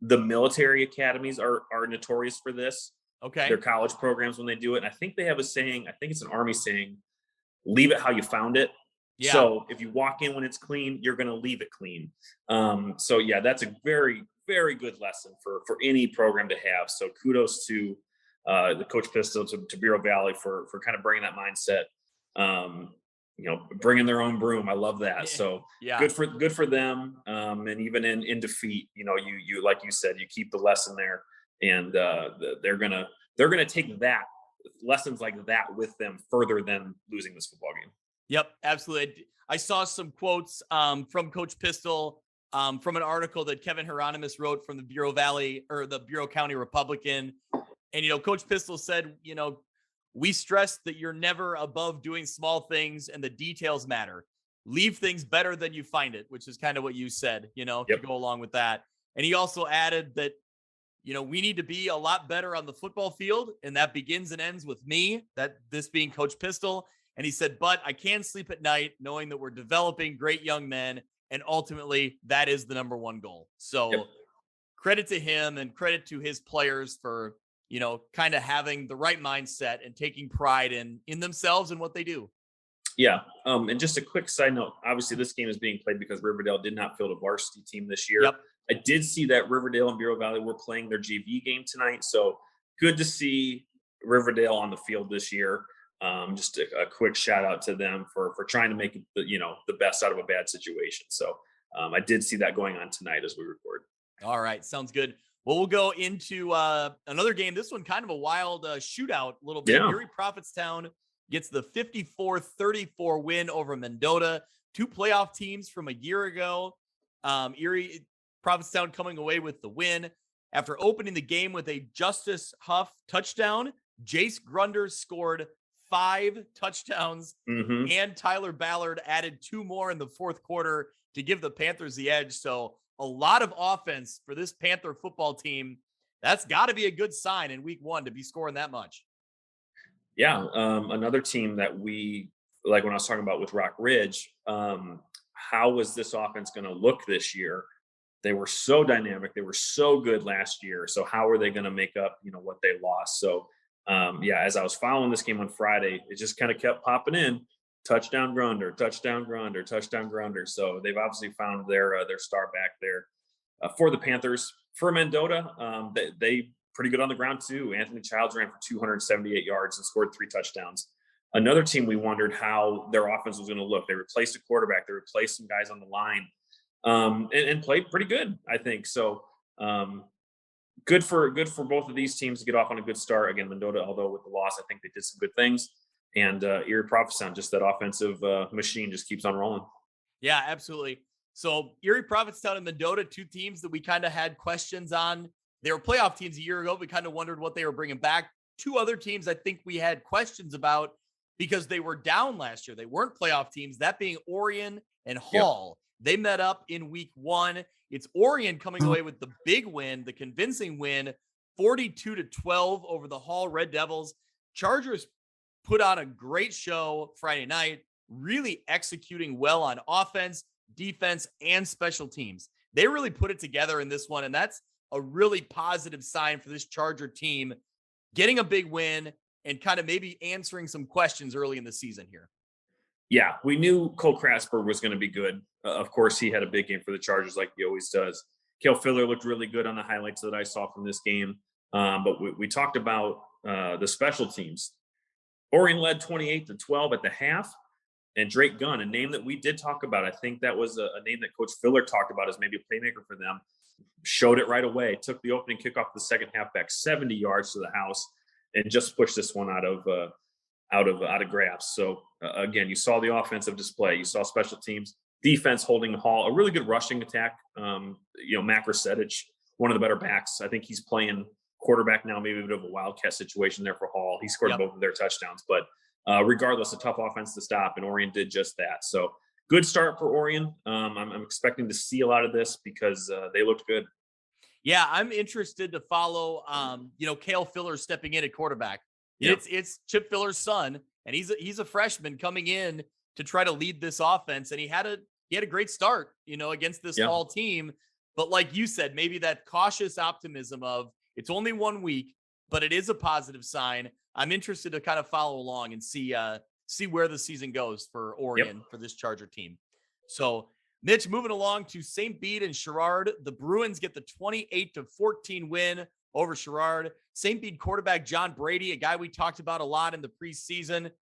the military academies are notorious for this. Okay. Their college programs when they do it. And I think they have a saying, I think it's an Army saying, leave it how you found it. Yeah. So if you walk in when it's clean, you're going to leave it clean. That's a very, very good lesson for any program to have. So kudos to the Coach Pistol, to Bureau Valley for kind of bringing that mindset. Bringing their own broom. I love that. So good for them. And even in defeat, you like you said, you keep the lesson there, and they're gonna take that. Lessons like that with them further than losing this football game. Yep, absolutely. I saw some quotes from Coach Pistol from an article that Kevin Hieronymus wrote from the Bureau Valley or the Bureau County Republican. And, Coach Pistol said, we stress that you're never above doing small things and the details matter. Leave things better than you find it, which is kind of what you said, to go along with that. And he also added that, we need to be a lot better on the football field, and that begins and ends with me, this being Coach Pistol. And he said, but I can sleep at night knowing that we're developing great young men, and ultimately that is the number one goal. So credit to him and credit to his players for, kind of having the right mindset and taking pride in themselves and what they do. Yeah. And just a quick side note, obviously this game is being played because Riverdale did not field a varsity team this year. Yep. I did see that Riverdale and Bureau Valley were playing their JV game tonight. So good to see Riverdale on the field this year. Just a quick shout out to them for trying to make it, the best out of a bad situation. So I did see that going on tonight as we record. All right. Sounds good. Well, we'll go into another game. This one kind of a wild shootout a little bit. Yeah. Erie Prophetstown gets the 54-34 win over Mendota. Two playoff teams from a year ago. Erie Prophetstown coming away with the win. After opening the game with a Justice Huff touchdown, Jace Grunder scored 5 touchdowns, and Tyler Ballard added 2 more in the fourth quarter to give the Panthers the edge. So a lot of offense for this Panther football team. That's got to be a good sign in week 1 to be scoring that much. Yeah. Another team that we, like when I was talking about with Rock Ridge, how was this offense going to look this year? They were so dynamic. They were so good last year. So how are they going to make up, what they lost? So, as I was following this game on Friday, it just kind of kept popping in. Touchdown Grunder, touchdown Grunder, touchdown Grunder. So they've obviously found their star back there. For the Panthers, for Mendota, they pretty good on the ground too. Anthony Childs ran for 278 yards and scored 3 touchdowns. Another team we wondered how their offense was going to look. They replaced a quarterback. They replaced some guys on the line, and played pretty good, I think. So good for both of these teams to get off on a good start. Again, Mendota, although with the loss, I think they did some good things. And Erie Prophetstown, just that offensive machine just keeps on rolling. Yeah, absolutely. So Erie Prophetstown and Mendota, 2 teams that we kind of had questions on. They were playoff teams a year ago. We kind of wondered what they were bringing back. 2 other teams I think we had questions about because they were down last year. They weren't playoff teams, that being Orion and Hall. Yep. They met up in week 1. It's Orion coming away with the big win, the convincing win, 42-12 over the Hall Red Devils. Chargers put on a great show Friday night, really executing well on offense, defense, and special teams. They really put it together in this one, and that's a really positive sign for this Charger team, getting a big win and kind of maybe answering some questions early in the season here. Yeah, we knew Cole Krasper was going to be good. Of course, he had a big game for the Chargers like he always does. Kale Filler looked really good on the highlights that I saw from this game. But we talked about the special teams. Orion led 28-12 at the half, and Drake Gunn, a name that we did talk about. I think that was a name that Coach Filler talked about as maybe a playmaker for them. Showed it right away. Took the opening kickoff the second half back 70 yards to the house, and just pushed this one out of grabs. So again, you saw the offensive display. You saw special teams, defense holding the Hall, a really good rushing attack. Mac Rossetich, one of the better backs. I think he's playing quarterback now, maybe a bit of a wildcat situation there for Hall. He scored both of their touchdowns, but regardless, a tough offense to stop, and Orion did just that. So good start for Orion. I'm expecting to see a lot of this because they looked good. Yeah, I'm interested to follow, Kale Filler stepping in at quarterback. Yep. It's Chip Filler's son, and he's a freshman coming in to try to lead this offense, and he had a great start, against this Hall team. But like you said, maybe that cautious optimism of it's only 1 week, but it is a positive sign. I'm interested to kind of follow along and see where the season goes for Orion for this Charger team. So, Mitch, moving along to St. Bede and Sherrard, the Bruins get the 28-14 win over Sherrard. St. Bede quarterback John Brady, a guy we talked about a lot in the preseason,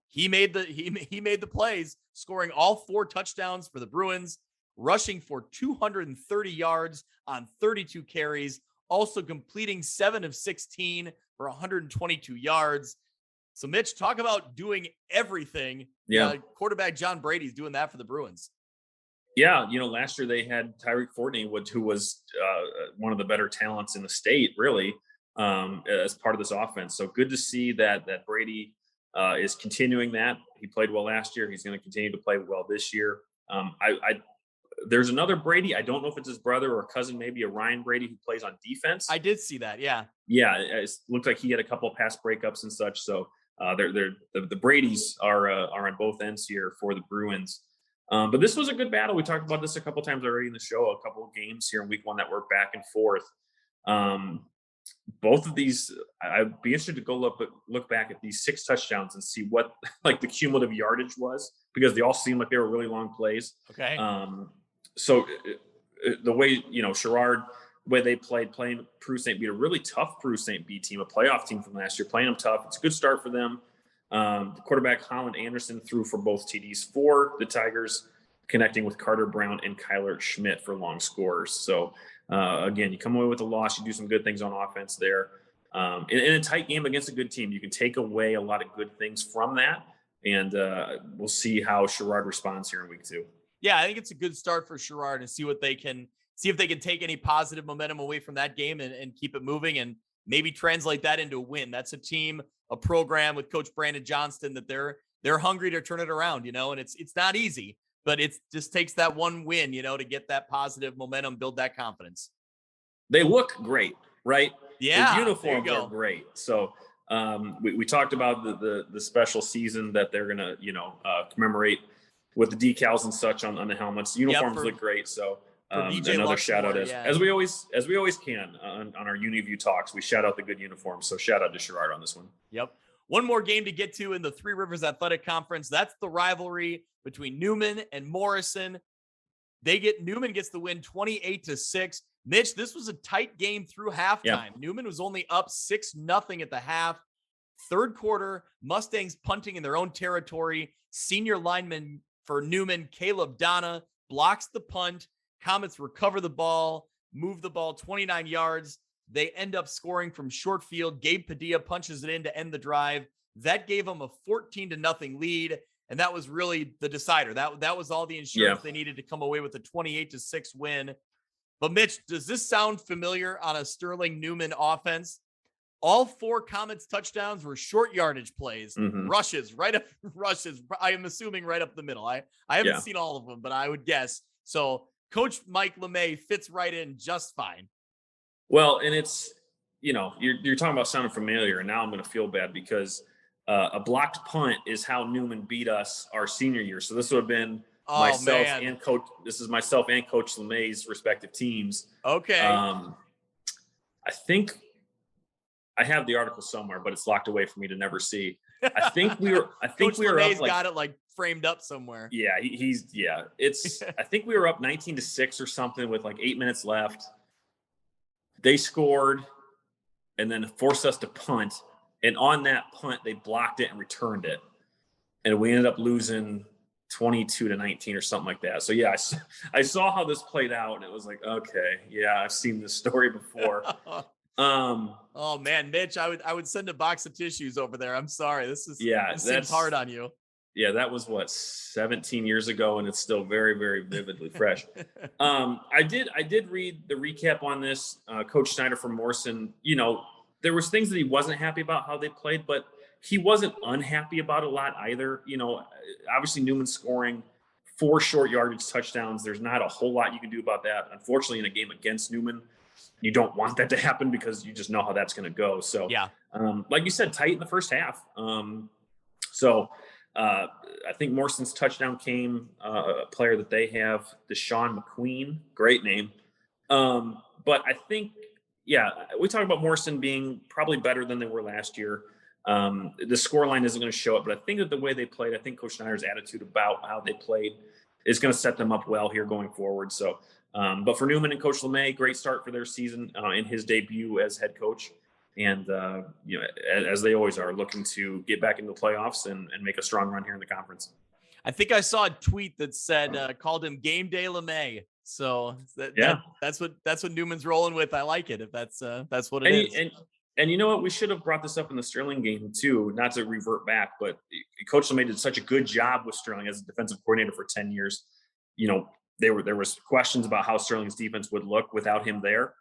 he made the plays, scoring all 4 touchdowns for the Bruins, rushing for 230 yards on 32 carries, also completing 7 of 16 for 122 yards. So, Mitch, talk about doing everything. Yeah. Quarterback John Brady's doing that for the Bruins. Yeah, last year they had Tyreek Fortney, who was one of the better talents in the state, really. as part of this offense. So good to see that Brady is continuing that. He played well last year. He's going to continue to play well this year. There's another Brady. I don't know if it's his brother or cousin, maybe a Ryan Brady, who plays on defense. I did see that. Yeah. Yeah. It looked like he had a couple of pass breakups and such. So the Bradys are on both ends here for the Bruins. But this was a good battle. We talked about this a couple times already in the show, a couple of games here in week one that were back and forth. Both of these, I'd be interested to go look back at these 6 touchdowns and see what like the cumulative yardage was, because they all seemed like they were really long plays. Okay. So the way, Sherrard, the way they playing Peru St. beat a really tough Peru St. B team, a playoff team from last year, playing them tough. It's a good start for them. The quarterback Holland Anderson threw for both TDs for the Tigers, connecting with Carter Brown and Kyler Schmidt for long scores. So again, you come away with a loss, you do some good things on offense there. In a tight game against a good team, you can take away a lot of good things from that. And we'll see how Sherrard responds here in week 2. Yeah, I think it's a good start for Sherrard and see if they can take any positive momentum away from that game and keep it moving and maybe translate that into a win. That's a team, a program with Coach Brandon Johnston that they're hungry to turn it around, and it's not easy, but it just takes that one win, to get that positive momentum, build that confidence. They look great, right? Yeah. The uniforms are great. So we talked about the special season that they're going to, commemorate with the decals and such on the helmets. The uniforms look great. So another shout out as we always can on our UniView talks, we shout out the good uniforms. So shout out to Sherrard on this one. Yep. One more game to get to in the Three Rivers Athletic Conference. That's the rivalry between Newman and Morrison. Newman gets the win 28-6. Mitch, this was a tight game through halftime. Yep. Newman was only up 6-0 at the half. Third quarter, Mustangs punting in their own territory. Senior lineman for Newman, Caleb Donna, blocks the punt. Comets recover the ball, move the ball 29 yards. They end up scoring from short field. Gabe Padilla punches it in to end the drive. That gave them a 14-0 lead, and that was really the decider. That was all the insurance they needed to come away with a 28-6 win. But Mitch, does this sound familiar on a Sterling Newman offense? All 4 Comets touchdowns were short yardage plays, rushes. I am assuming right up the middle. I haven't seen all of them, but I would guess. So Coach Mike LeMay fits right in just fine. Well, and it's, you're talking about sounding familiar, and now I'm going to feel bad because a blocked punt is how Newman beat us our senior year. So this would have been myself and Coach LeMay's respective teams. Okay. I think I have the article somewhere, but it's locked away for me to never see. I think we were LeMay's up got it framed up somewhere. Yeah, I think we were up 19-6 or something with 8 minutes left. They scored and then forced us to punt. And on that punt, they blocked it and returned it. And we ended up losing 22-19 or something like that. So yeah, I saw how this played out, and it was okay, yeah, I've seen this story before. Oh man, Mitch, I would send a box of tissues over there. I'm sorry. This seems hard on you. Yeah, that was 17 years ago, and it's still very, very vividly fresh. I did read the recap on this. Coach Snyder from Morrison, there was things that he wasn't happy about how they played, but he wasn't unhappy about a lot either. Obviously Newman scoring 4 short yardage touchdowns. There's not a whole lot you can do about that. Unfortunately, in a game against Newman, you don't want that to happen because you just know how that's going to go. So, like you said, tight in the first half. I think Morrison's touchdown came a player that they have, Deshaun McQueen, great name. But I think, we talk about Morrison being probably better than they were last year. The scoreline isn't going to show it, but I think that the way they played, I think Coach Snyder's attitude about how they played is going to set them up well here going forward. So, but for Newman and Coach LeMay, great start for their season in his debut as head coach. And, as they always are, looking to get back into the playoffs and make a strong run here in the conference. I think I saw a tweet that said, called him Game Day LeMay. So that's what Newman's rolling with. I like it. If that's what it is. And you know what? We should have brought this up in the Sterling game too, not to revert back, but Coach LeMay did such a good job with Sterling as a defensive coordinator for 10 years. There was questions about how Sterling's defense would look without him there.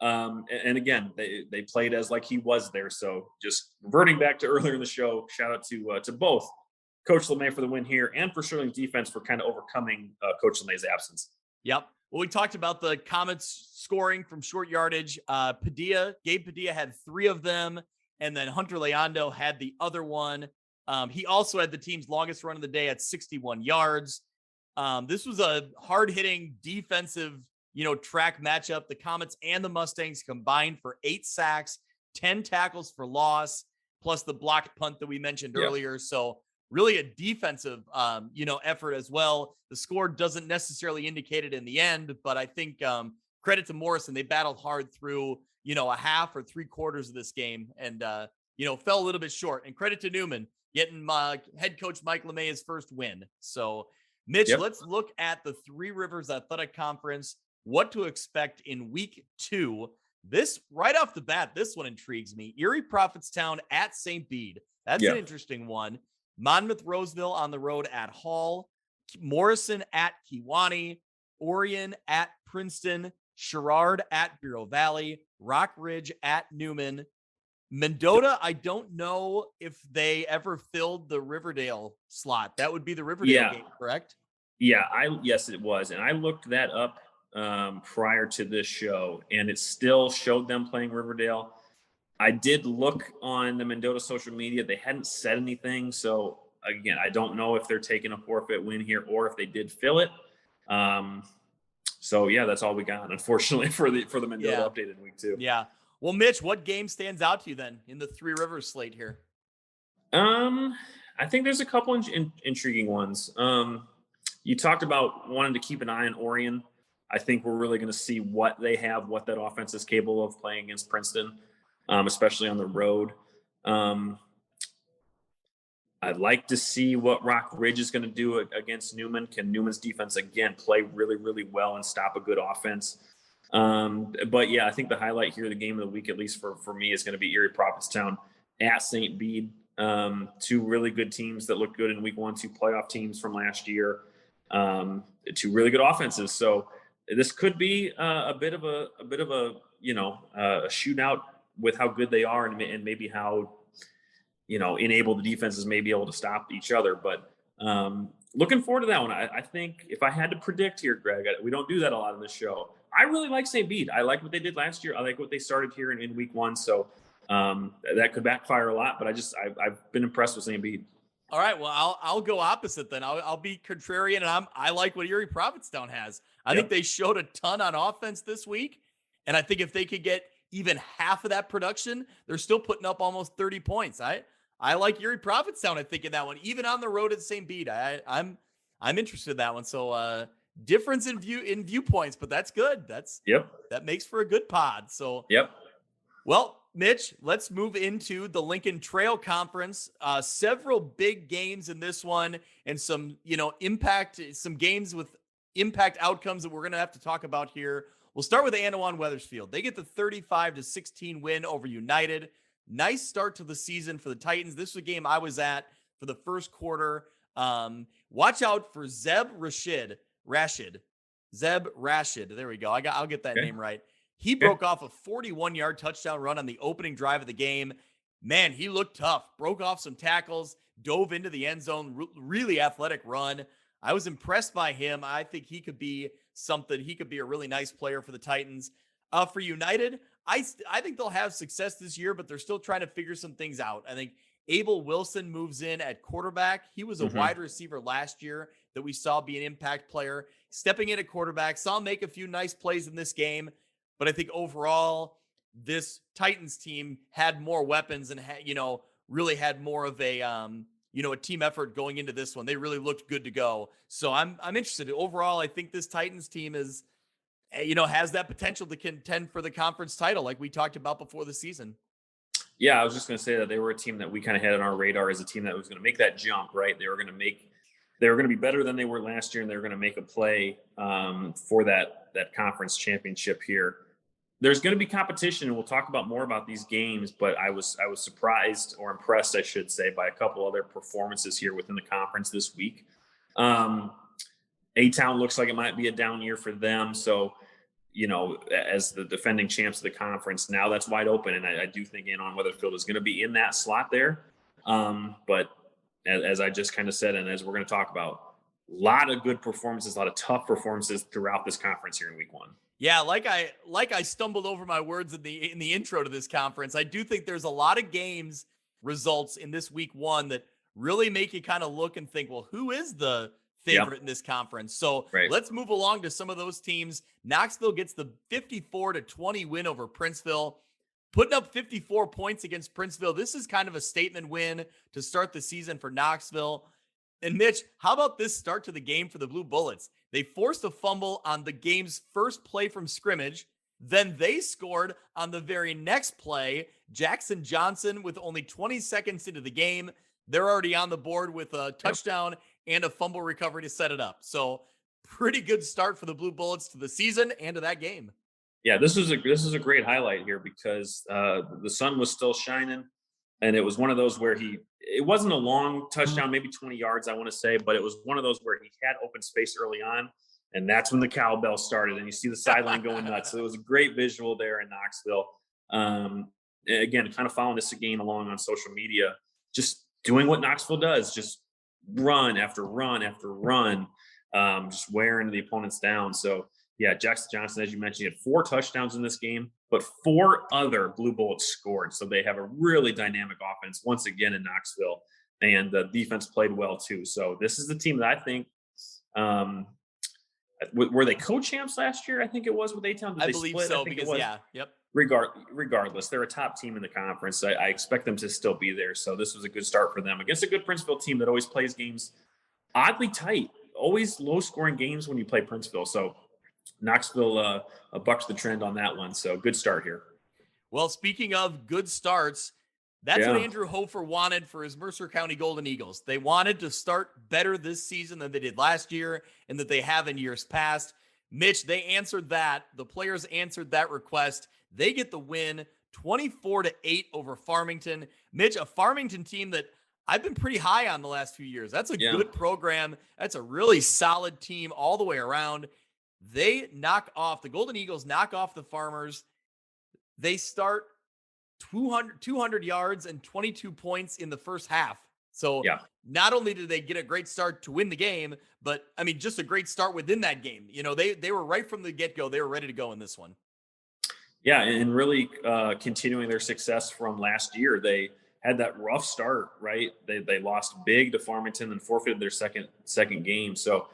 And again, they played as like he was there. So just reverting back to earlier in the show, shout out to both Coach LeMay for the win here and for Sterling defense for kind of overcoming Coach LeMay's absence. Yep. Well, we talked about the Comets scoring from short yardage. Gabe Padilla had 3 of them, and then Hunter Leondo had the other one. He also had the team's longest run of the day at 61 yards. This was a hard-hitting defensive, track matchup. The Comets and the Mustangs combined for 8 sacks, 10 tackles for loss, plus the blocked punt that we mentioned earlier. So really a defensive, effort as well. The score doesn't necessarily indicate it in the end, but I think credit to Morrison. They battled hard through, a half or 3/4 of this game and, fell a little bit short. And credit to Newman getting head coach Mike LeMay his first win. So, Mitch, let's look at the Three Rivers Athletic Conference, what to expect in week 2. This, right off the bat, this one intrigues me. Erie Prophetstown at St. Bede. That's an interesting one. Monmouth Roseville on the road at Hall, Morrison at Kewanee, Orion at Princeton, Sherrard at Bureau Valley, Rock Ridge at Newman. Mendota, I don't know if they ever filled the Riverdale slot. That would be the Riverdale game, correct? Yeah, yes, it was. And I looked that up prior to this show, and it still showed them playing Riverdale. I did look on the Mendota social media. They hadn't said anything. So again, I don't know if they're taking a forfeit win here or if they did fill it. So yeah, that's all we got, unfortunately, for the Mendota update in week 2. Yeah. Well, Mitch, what game stands out to you then in the Three Rivers slate here? I think there's a couple intriguing ones. You talked about wanting to keep an eye on Orion. I think we're really going to see what they have, what that offense is capable of playing against Princeton. Especially on the road. I'd like to see what Rock Ridge is going to do against Newman. Can Newman's defense, again, play really, really well and stop a good offense? But, yeah, I think the highlight here, the game of the week, at least for me, is going to be Erie Prophetstown at St. Bede. 2 really good teams that looked good in week 1, 2 playoff teams from last year. 2 really good offenses. So this could be a bit of a shootout with how good they are and maybe how, enabled the defenses may be able to stop each other. But looking forward to that one. I think if I had to predict here, Greg, we don't do that a lot in this show. I really like St. Bede. I like what they did last year. I like what they started here in week 1. So that could backfire a lot, but I've been impressed with St. Bede. All right. Well, I'll go opposite then. I'll be contrarian, and I like what Erie Prophetstown has. I think they showed a ton on offense this week, and I think if they could get even half of that production, they're still putting up almost 30 points. I like Erie Prophetstown, I think, in that one, even on the road at St. Bede. I'm interested in that one. So difference in viewpoints, but that's good. That makes for a good pod. So well, Mitch, let's move into the Lincoln Trail Conference. Several big games in this one, and some games with impact outcomes that we're going to have to talk about here. We'll start with Anawan Wethersfield. They get the 35-16 win over United. Nice start to the season for the Titans. This was a game I was at for the first quarter. Watch out for Zeb Rashid. Zeb Rashid. There we go. I'll get that name right. He broke off a 41-yard touchdown run on the opening drive of the game. Man, he looked tough. Broke off some tackles, dove into the end zone. Really athletic run. I was impressed by him. I think he could be something. He could be a really nice player for the Titans. For United, I think they'll have success this year, but they're still trying to figure some things out. I think Abel Wilson moves in at quarterback. He was a wide receiver last year that we saw be an impact player. Stepping in at quarterback, saw him make a few nice plays in this game. But I think overall, this Titans team had more weapons and really had more of a a team effort going into this one. They really looked good to go. So I'm interested. Overall, I think this Titans team is has that potential to contend for the conference title, like we talked about before the season. Yeah, I was just going to say that they were a team that we kind of had on our radar as a team that was going to make that jump. Right, they were going to be better than they were last year, and they were going to make a play for that conference championship here. There's going to be competition, and we'll talk more about these games, but I was surprised or impressed, I should say, by a couple other performances here within the conference this week. A-Town looks like it might be a down year for them. So, as the defending champs of the conference, now that's wide open. And I do think Ann Weatherfield is going to be in that slot there. But as I just kind of said, and as we're going to talk about, a lot of good performances, a lot of tough performances throughout this conference here in week one. Yeah, like I stumbled over my words in the intro to this conference. I do think there's a lot of games results in this week one that really make you kind of look and think, well, who is the favorite in this conference? So let's move along to some of those teams. Knoxville gets the 54-20 win over Princeville, putting up 54 points against Princeville. This is kind of a statement win to start the season for Knoxville. And Mitch, how about this start to the game for the Blue Bullets? They forced a fumble on the game's first play from scrimmage. Then they scored on the very next play. Jackson Johnson, with only 20 seconds into the game, they're already on the board with a touchdown and a fumble recovery to set it up. So pretty good start for the Blue Bullets to the season and to that game. Yeah, this is a great highlight here because the sun was still shining. And it was one of those where it wasn't a long touchdown, maybe 20 yards, I want to say, but it was one of those where he had open space early on. And that's when the cowbell started. And you see the sideline going nuts. So it was a great visual there in Knoxville. Again, kind of following this game along on social media, just doing what Knoxville does, just run after run after run, just wearing the opponents down. So, yeah, Jackson Johnson, as you mentioned, he had 4 touchdowns in this game, but 4 other Blue Bullets scored. So they have a really dynamic offense once again in Knoxville, and the defense played well too. So this is the team that I think were they co-champs last year? I think it was with A-Town. I believe so because Regardless, they're a top team in the conference. I expect them to still be there. So this was a good start for them against a good Princeville team that always plays games oddly tight, always low-scoring games when you play Princeville. So Knoxville bucks the trend on that one. So good start here. Well, speaking of good starts, that's what Andrew Hofer wanted for his Mercer County Golden Eagles. They wanted to start better this season than they did last year and that they have in years past. Mitch, they answered that. The players answered that request. They get the win 24-8 over Farmington. Mitch, a Farmington team that I've been pretty high on the last few years. That's a good program. That's a really solid team all the way around. The Golden Eagles knock off the Farmers. They start 200 yards and 22 points in the first half. So not only did they get a great start to win the game, but I mean, just a great start within that game. They were right from the get-go. They were ready to go in this one. Yeah. And really continuing their success from last year. They had that rough start, right? They lost big to Farmington and forfeited their second game. So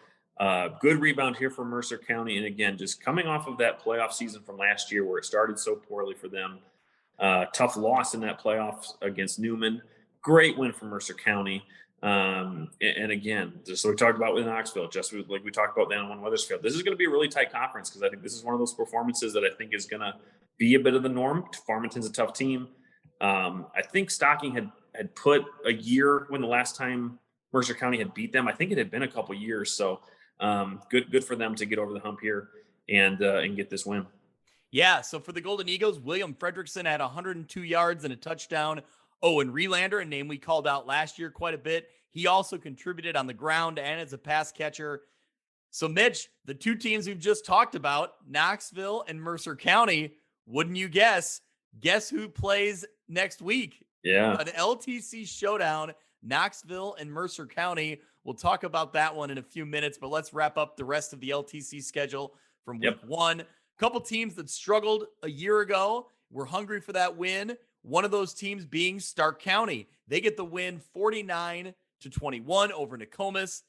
good rebound here for Mercer County. And again, just coming off of that playoff season from last year where it started so poorly for them. Tough loss in that playoffs against Newman. Great win for Mercer County. And again, just like we talked about with Knoxville, just like we talked about down on Weathersfield, this is going to be a really tight conference because I think this is one of those performances that I think is going to be a bit of the norm. Farmington's a tough team. I think Stocking had put a year when the last time Mercer County had beat them. I think it had been a couple years. So good for them to get over the hump here and get this win. Yeah, so for the Golden Eagles, William Fredrickson had 102 yards and a touchdown. Owen Relander, a name we called out last year quite a bit. He also contributed on the ground and as a pass catcher. So, Mitch, the two teams we've just talked about, Knoxville and Mercer County, wouldn't you guess who plays next week? Yeah. An LTC showdown, Knoxville and Mercer County. We'll talk about that one in a few minutes, but let's wrap up the rest of the LTC schedule from week one. Couple teams that struggled a year ago were hungry for that win. One of those teams being Stark County. They get the win 49-21 over Nokomis.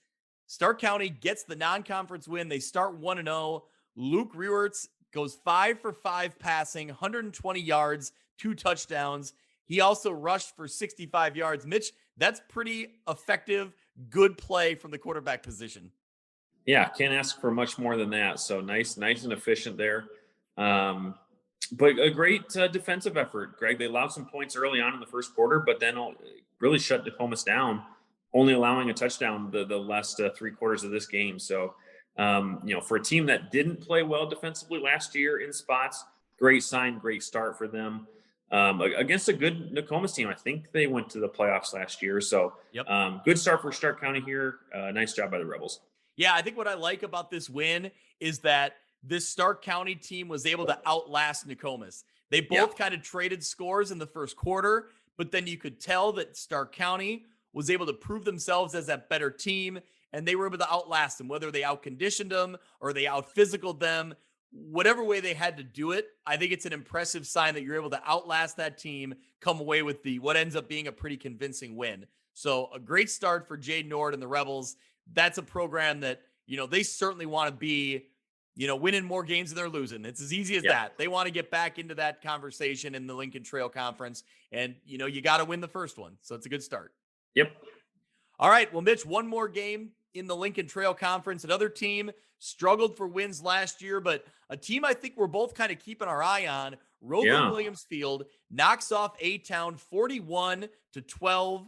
Stark County gets the non-conference win. They start 1-0. Luke Rewerts goes 5 for 5 passing, 120 yards, 2 touchdowns. He also rushed for 65 yards. Mitch, that's pretty effective, good play from the quarterback position. Yeah, can't ask for much more than that. So nice and efficient there. But a great defensive effort, Greg. They allowed some points early on in the first quarter, but then really shut Nokomis down, only allowing a touchdown the last 3 quarters of this game. So, for a team that didn't play well defensively last year in spots, great sign, great start for them. Against a good Nokomis team. I think they went to the playoffs last year. So good start for Stark County here. Nice job by the Rebels. Yeah, I think what I like about this win is that this Stark County team was able to outlast Nokomis. They both kind of traded scores in the first quarter, but then you could tell that Stark County was able to prove themselves as that better team, and they were able to outlast them, whether they outconditioned them or they out-physicaled them. Whatever way they had to do it, I think it's an impressive sign that you're able to outlast that team, come away with what ends up being a pretty convincing win. So a great start for Jay Nord and the Rebels. That's a program that, they certainly want to be, winning more games than they're losing. It's as easy as that. They want to get back into that conversation in the Lincoln Trail Conference. And, you got to win the first one. So it's a good start. Yep. All right. Well, Mitch, one more game in the Lincoln Trail Conference. Another team struggled for wins last year, but a team I think we're both kind of keeping our eye on, Rover Williamsfield, knocks off A-Town 41-12.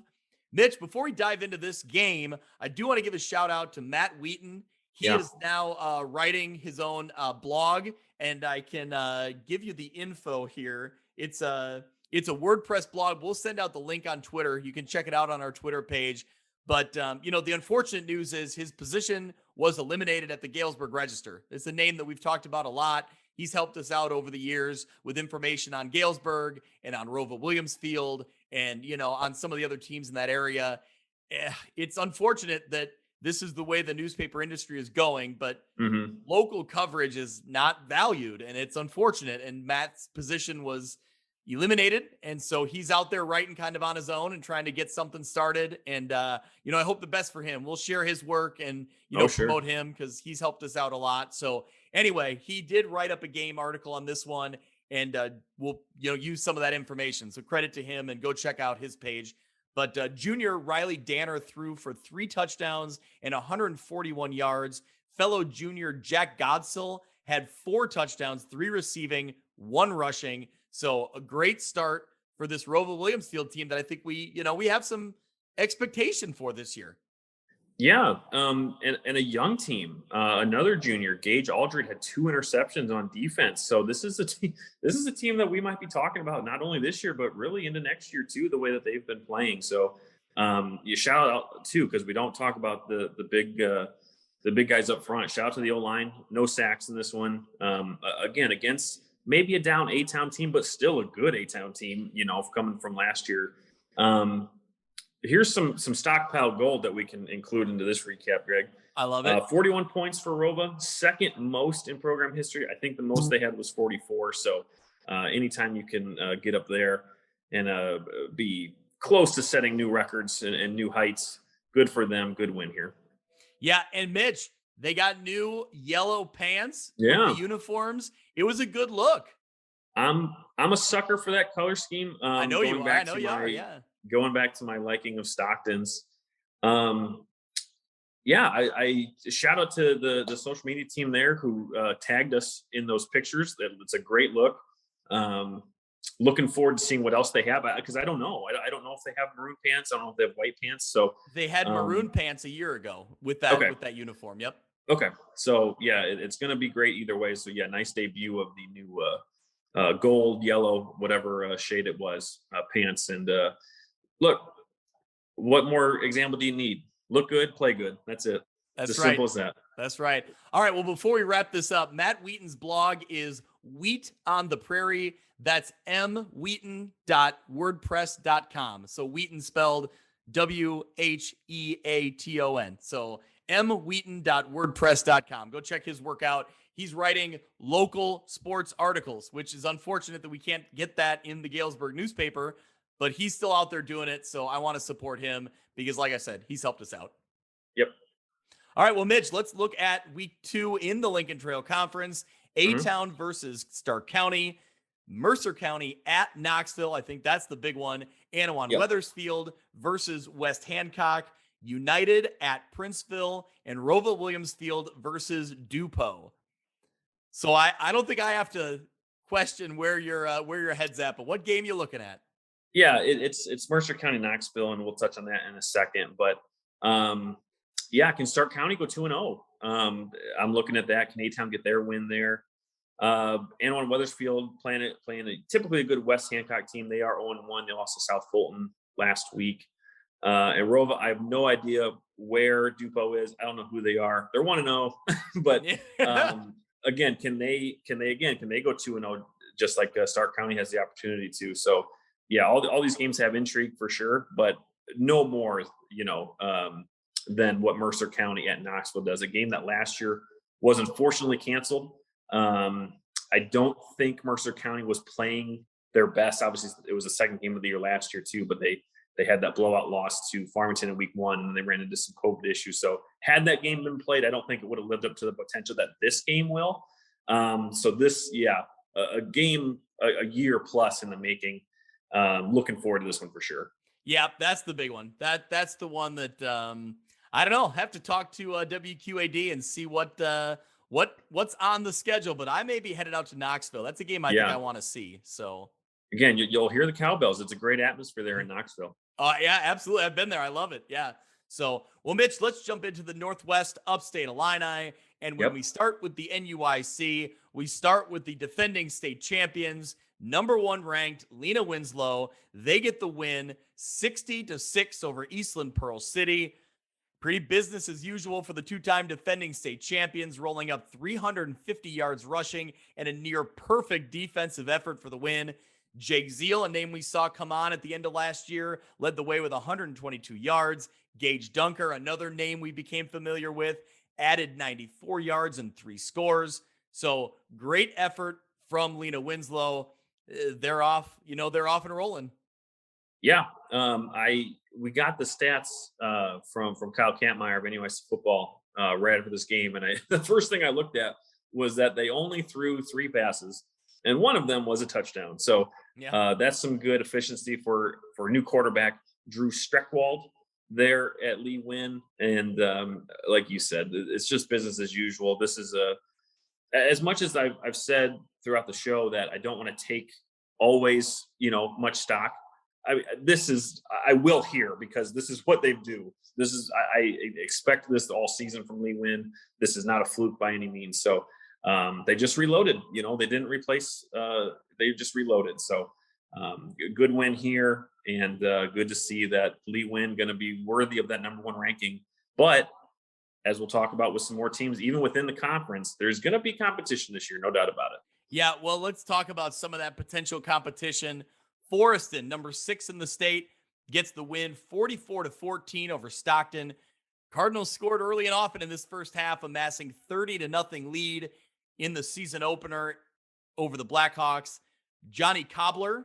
Mitch, before we dive into this game, I do want to give a shout out to Matt Wheaton. He is now writing his own blog, and I can give you the info here. It's a WordPress blog. We'll send out the link on Twitter. You can check it out on our Twitter page. But, the unfortunate news is his position was eliminated at the Galesburg Register. It's a name that we've talked about a lot. He's helped us out over the years with information on Galesburg and on Rover Williamsfield and, on some of the other teams in that area. It's unfortunate that this is the way the newspaper industry is going, but local coverage is not valued, and it's unfortunate. And Matt's position was eliminated, and so he's out there writing kind of on his own and trying to get something started. And I hope the best for him. We'll share his work and promote him because he's helped us out a lot. So anyway, he did write up a game article on this one, and we'll use some of that information. So credit to him, and go check out his page. But junior Riley Danner threw for 3 touchdowns and 141 yards. Fellow junior Jack Godsell had 4 touchdowns, 3 receiving, 1 rushing. So a great start for this Rover Williamsfield team that I think we have some expectation for this year. Yeah, and a young team. Another junior, Gage Aldred, had 2 interceptions on defense. So this is a team that we might be talking about not only this year, but really into next year too, the way that they've been playing. So you shout out too, because we don't talk about the big guys up front. Shout out to the O-line, no sacks in this one. Again, against maybe a down A-Town team, but still a good A-Town team, coming from last year. Here's some stockpile gold that we can include into this recap, Greg. I love it. 41 points for Rova, second most in program history. I think the most they had was 44. So anytime you can get up there and be close to setting new records and new heights, good for them. Good win here. Yeah, and Mitch, they got new yellow pants, the uniforms. It was a good look. I'm a sucker for that color scheme. I know you are. I know you are. Yeah. Going back to my liking of Stockton's. I shout out to the social media team there who tagged us in those pictures. It's a great look. Looking forward to seeing what else they have, because I don't know. I don't know if they have maroon pants. I don't know if they have white pants. So they had maroon pants a year ago with that uniform. Yep. Okay. So yeah, it's going to be great either way. So yeah, nice debut of the new gold, yellow, whatever shade it was, pants. And look, what more example do you need? Look good, play good. That's it. That's as simple as that. That's right. All right. Well, before we wrap this up, Matt Wheaton's blog is Wheat on the Prairie. That's mwheaton.wordpress.com. So Wheaton spelled WHEATON. So mwheaton.wordpress.com. Go check his work out. He's writing local sports articles, which is unfortunate that we can't get that in the Galesburg newspaper, but he's still out there doing it. So I want to support him because, like I said, he's helped us out. Yep. All right. Well, Mitch, let's look at week 2 in the Lincoln Trail Conference. A-Town versus Stark County, Mercer County at Knoxville. I think that's the big one. Anawan Weathersfield versus West Hancock, United at Princeville, and Rover Williamsfield versus DuPo. So I don't think I have to question where your head's at, but what game you looking at? Yeah, it's Mercer County, Knoxville, and we'll touch on that in a second. But can Stark County go 2-0? I'm looking at that. Can A-Town get their win there? Anawan Weathersfield playing a typically a good West Hancock team. They are 0-1. They lost to South Fulton last week. And Rova, I have no idea where DuPo is. I don't know who they are. They're 1-0, but again, can they go 2-0 just like Stark County has the opportunity to? So yeah, all these games have intrigue for sure, but no more, than what Mercer County at Knoxville does. A game that last year was unfortunately canceled. I don't think Mercer County was playing their best. Obviously, it was the second game of the year last year too, but they had that blowout loss to Farmington in week 1, and they ran into some COVID issues. So had that game been played, I don't think it would have lived up to the potential that this game will. So this, a game, a year plus in the making. Looking forward to this one for sure. Yeah, that's the big one. That's the one that I don't know. Have to talk to WQAD and see what's on the schedule. But I may be headed out to Knoxville. That's a game I think I want to see. So again, you'll hear the cowbells. It's a great atmosphere there in Knoxville. Yeah, absolutely. I've been there. I love it. Yeah. So, well, Mitch, let's jump into the Northwest Upstate Illini. And when we start with the NUIC, we start with the defending state champions, number 1 ranked Lena Winslow. They get the win 60-6 over Eastland Pearl City. Pretty business as usual for the 2-time defending state champions, rolling up 350 yards rushing and a near perfect defensive effort for the win. Jake Zeal, a name we saw come on at the end of last year, led the way with 122 yards. Gage Dunker, another name we became familiar with, added 94 yards and 3 scores. So great effort from Lena Winslow. They're off and rolling. Yeah. We got the stats from Kyle Kampmeyer of NUIC football right after this game. And the first thing I looked at was that they only threw 3 passes, and one of them was a touchdown. So that's some good efficiency for new quarterback Drew Streckwald there at Lee Wynn. And like you said, it's just business as usual. This is as much as I've said throughout the show that I don't want to take always, much stock. I will here because this is what they do. I expect this all season from Lee Wynn. This is not a fluke by any means. So they just reloaded, they didn't replace, they just reloaded. So good win here, and good to see that Lee Wynn going to be worthy of that number 1 ranking. But as we'll talk about with some more teams, even within the conference, there's going to be competition this year. No doubt about it. Yeah. Well, let's talk about some of that potential competition. Forreston, number 6 in the state, gets the win 44-14 over Stockton. Cardinals scored early and often in this first half, amassing 30-0 lead in the season opener over the Blackhawks. Johnny Kobler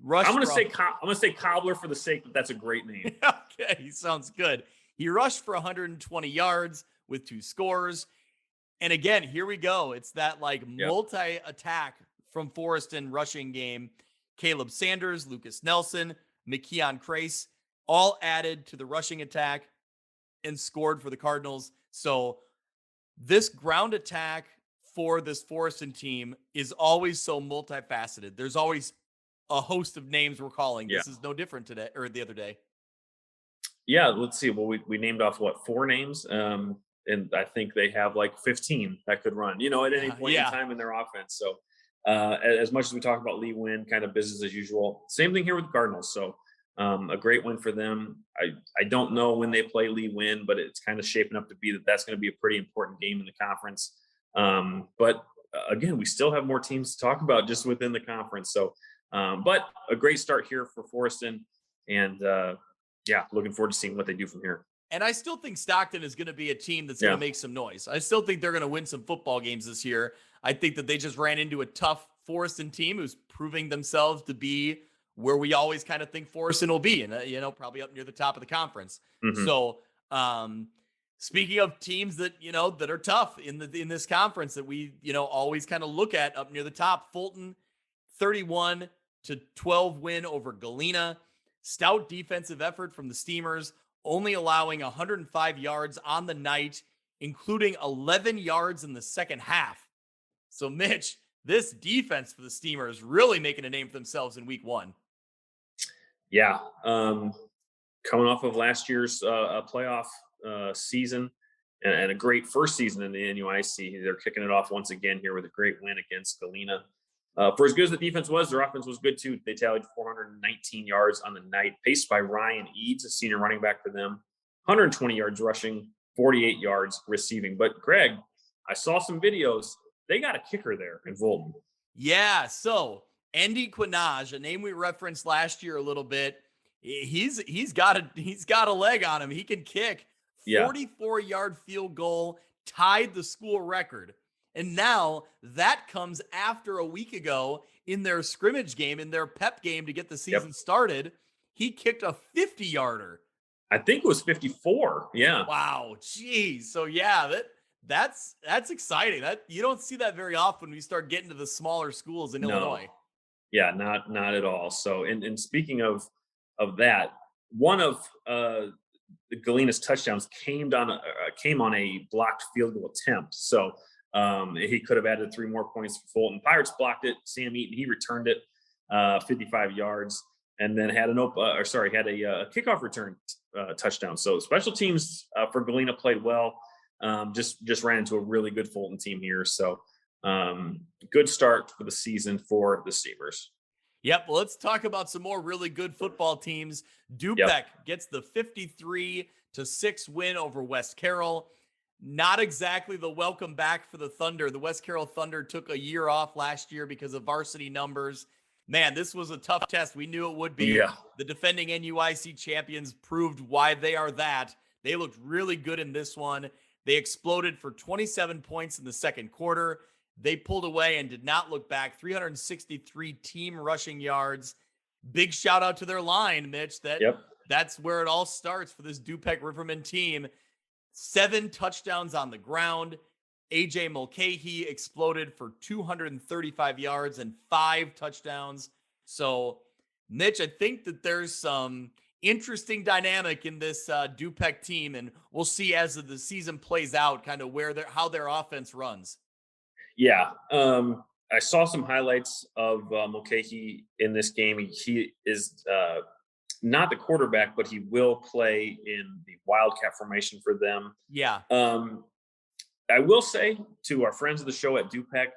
rushed. I'm going to say Cobbler for the sake that that's a great name. Okay, sounds good. He rushed for 120 yards with 2 scores. And again, here we go. It's that multi-attack from Forreston rushing game. Caleb Sanders, Lucas Nelson, McKeon Crace, all added to the rushing attack and scored for the Cardinals. So this ground attack for this Forreston team is always so multifaceted. There's always a host of names we're calling. This is no different today or the other day. Yeah, let's see. Well, we named off 4 names. And I think they have 15 that could run, at any point in time in their offense. So as much as we talk about Lee Wynn, kind of business as usual, same thing here with the Cardinals. So a great win for them. I don't know when they play Lee Wynn, but it's kind of shaping up to be that's going to be a pretty important game in the conference. But again, we still have more teams to talk about just within the conference. So, but a great start here for Forreston, and looking forward to seeing what they do from here. And I still think Stockton is going to be a team that's going to make some noise. I still think they're going to win some football games this year. I think that they just ran into a tough Forreston team who's proving themselves to be where we always kind of think Forreston will be, and probably up near the top of the conference. Mm-hmm. So, speaking of teams that that are tough in this conference that we always kind of look at up near the top, Fulton 31-12 win over Galena. Stout defensive effort from the Steamers, only allowing 105 yards on the night, including 11 yards in the second half. So, Mitch, this defense for the Steamers really making a name for themselves in week 1. Yeah. Coming off of last year's playoff season and a great first season in the NUIC, they're kicking it off once again here with a great win against Galena. For as good as the defense was, their offense was good too. They tallied 419 yards on the night, paced by Ryan Eads, a senior running back for them. 120 yards rushing, 48 yards receiving. But Greg, I saw some videos. They got a kicker there in Volton. Yeah. So Andy Quinage, a name we referenced last year a little bit, he's got a leg on him. He can kick. Yeah. 44-yard field goal, tied the school record. And now that comes after a week ago in their scrimmage game, in their pep game to get the season started. He kicked a 50-yarder. I think it was 54. Yeah. Wow. Geez. So yeah, that's exciting. That you don't see that very often when you start getting to the smaller schools in Illinois. Yeah, not at all. So, and speaking of that, one of the Galena's touchdowns came on a blocked field goal attempt. So he could have added 3 more points for Fulton. Pirates blocked it. Sam Eaton, he returned it 55 yards, and then had a kickoff return touchdown. So special teams for Galena played well. Just ran into a really good Fulton team here. So good start for the season for the Steamers. Yep. Well, let's talk about some more really good football teams. Dupek gets the 53-6 win over West Carroll. Not exactly the welcome back for the Thunder. The West Carroll Thunder took a year off last year because of varsity numbers. Man, this was a tough test. We knew it would be. Yeah. The defending NUIC champions proved why they are that. They looked really good in this one. They exploded for 27 points in the second quarter. They pulled away and did not look back. 363 team rushing yards. Big shout out to their line, Mitch. That's where it all starts for this Dupek Riverman team. 7 touchdowns on the ground. AJ Mulcahy exploded for 235 yards and 5 touchdowns. So, Mitch, I think that there's some interesting dynamic in this Dupek team, and we'll see as the season plays out kind of how their offense runs. Yeah. I saw some highlights of Mulcahy in this game. He is not the quarterback, but he will play in the Wildcat formation for them. Yeah. I will say to our friends of the show at Dupek,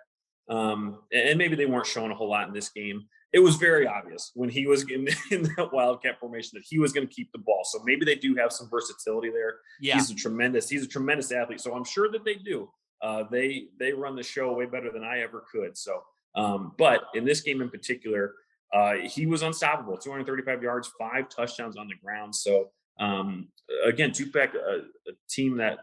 and maybe they weren't showing a whole lot in this game, it was very obvious when he was in that Wildcat formation that he was going to keep the ball. So maybe they do have some versatility there. Yeah. He's a tremendous athlete. So I'm sure that they do. They run the show way better than I ever could. So, but in this game in particular, he was unstoppable. 235 yards, 5 touchdowns on the ground. So again, Dupek, a team that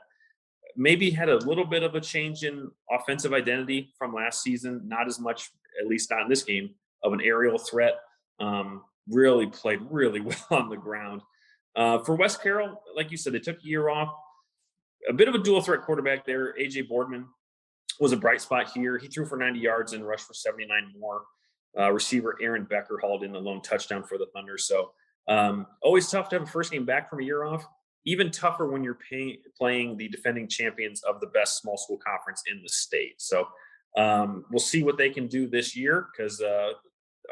maybe had a little bit of a change in offensive identity from last season. Not as much, at least not in this game, of an aerial threat. Really played really well on the ground. For West Carroll, like you said, they took a year off. A bit of a dual threat quarterback there. AJ Boardman was a bright spot here. He threw for 90 yards and rushed for 79 more. Receiver Aaron Becker hauled in the lone touchdown for the Thunder. So always tough to have a first game back from a year off. Even tougher when you're playing the defending champions of the best small school conference in the state. So we'll see what they can do this year, because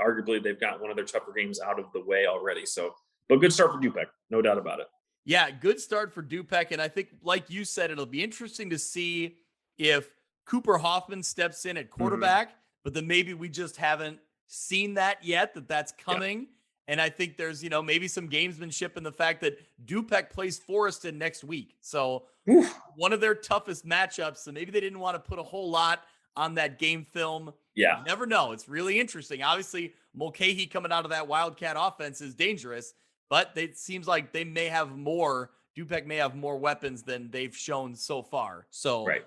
arguably they've got one of their tougher games out of the way already. So, but good start for Dupek, no doubt about it. Yeah, good start for Dupek. And I think, like you said, it'll be interesting to see if Cooper Hoffman steps in at quarterback, but then maybe we just haven't seen that yet, that's coming. Yeah. And I think there's, maybe some gamesmanship in the fact that Dupek plays Forreston next week. So one of their toughest matchups. So maybe they didn't want to put a whole lot on that game film. Yeah. You never know. It's really interesting. Obviously, Mulcahy coming out of that Wildcat offense is dangerous, but it seems like Dupek may have more weapons than they've shown so far. So right.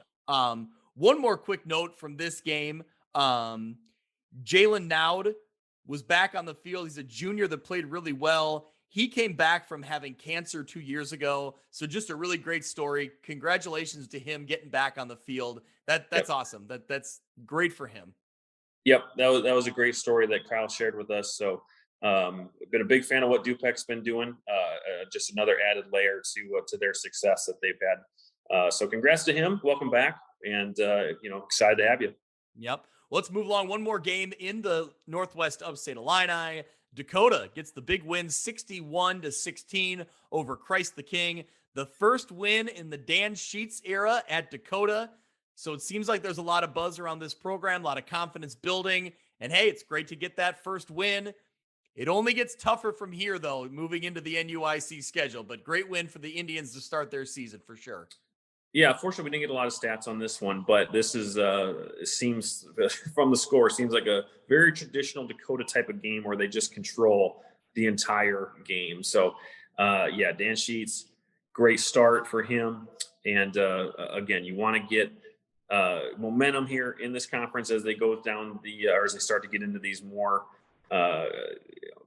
One more quick note from this game. Jalen Nowd was back on the field. He's a junior that played really well. He came back from having cancer 2 years ago. So just a really great story. Congratulations to him getting back on the field. That's awesome. That's great for him. Yep. That was a great story that Kyle shared with us. So been a big fan of what Dupek's been doing. Just another added layer to their success that they've had. So congrats to him. Welcome back. And, excited to have you. Yep. Let's move along. One more game in the Northwest Upstate Illini. Dakota gets the big win, 61-16 over Christ the King. The first win in the Dan Sheets era at Dakota. So it seems like there's a lot of buzz around this program, a lot of confidence building. And hey, it's great to get that first win. It only gets tougher from here, though, moving into the NUIC schedule. But great win for the Indians to start their season for sure. Yeah, fortunately, we didn't get a lot of stats on this one, but this is seems from the score seems like a very traditional Dakota type of game where they just control the entire game. So, yeah, Dan Sheets, great start for him, and again, you want to get momentum here in this conference as they go down or as they start to get into these more uh,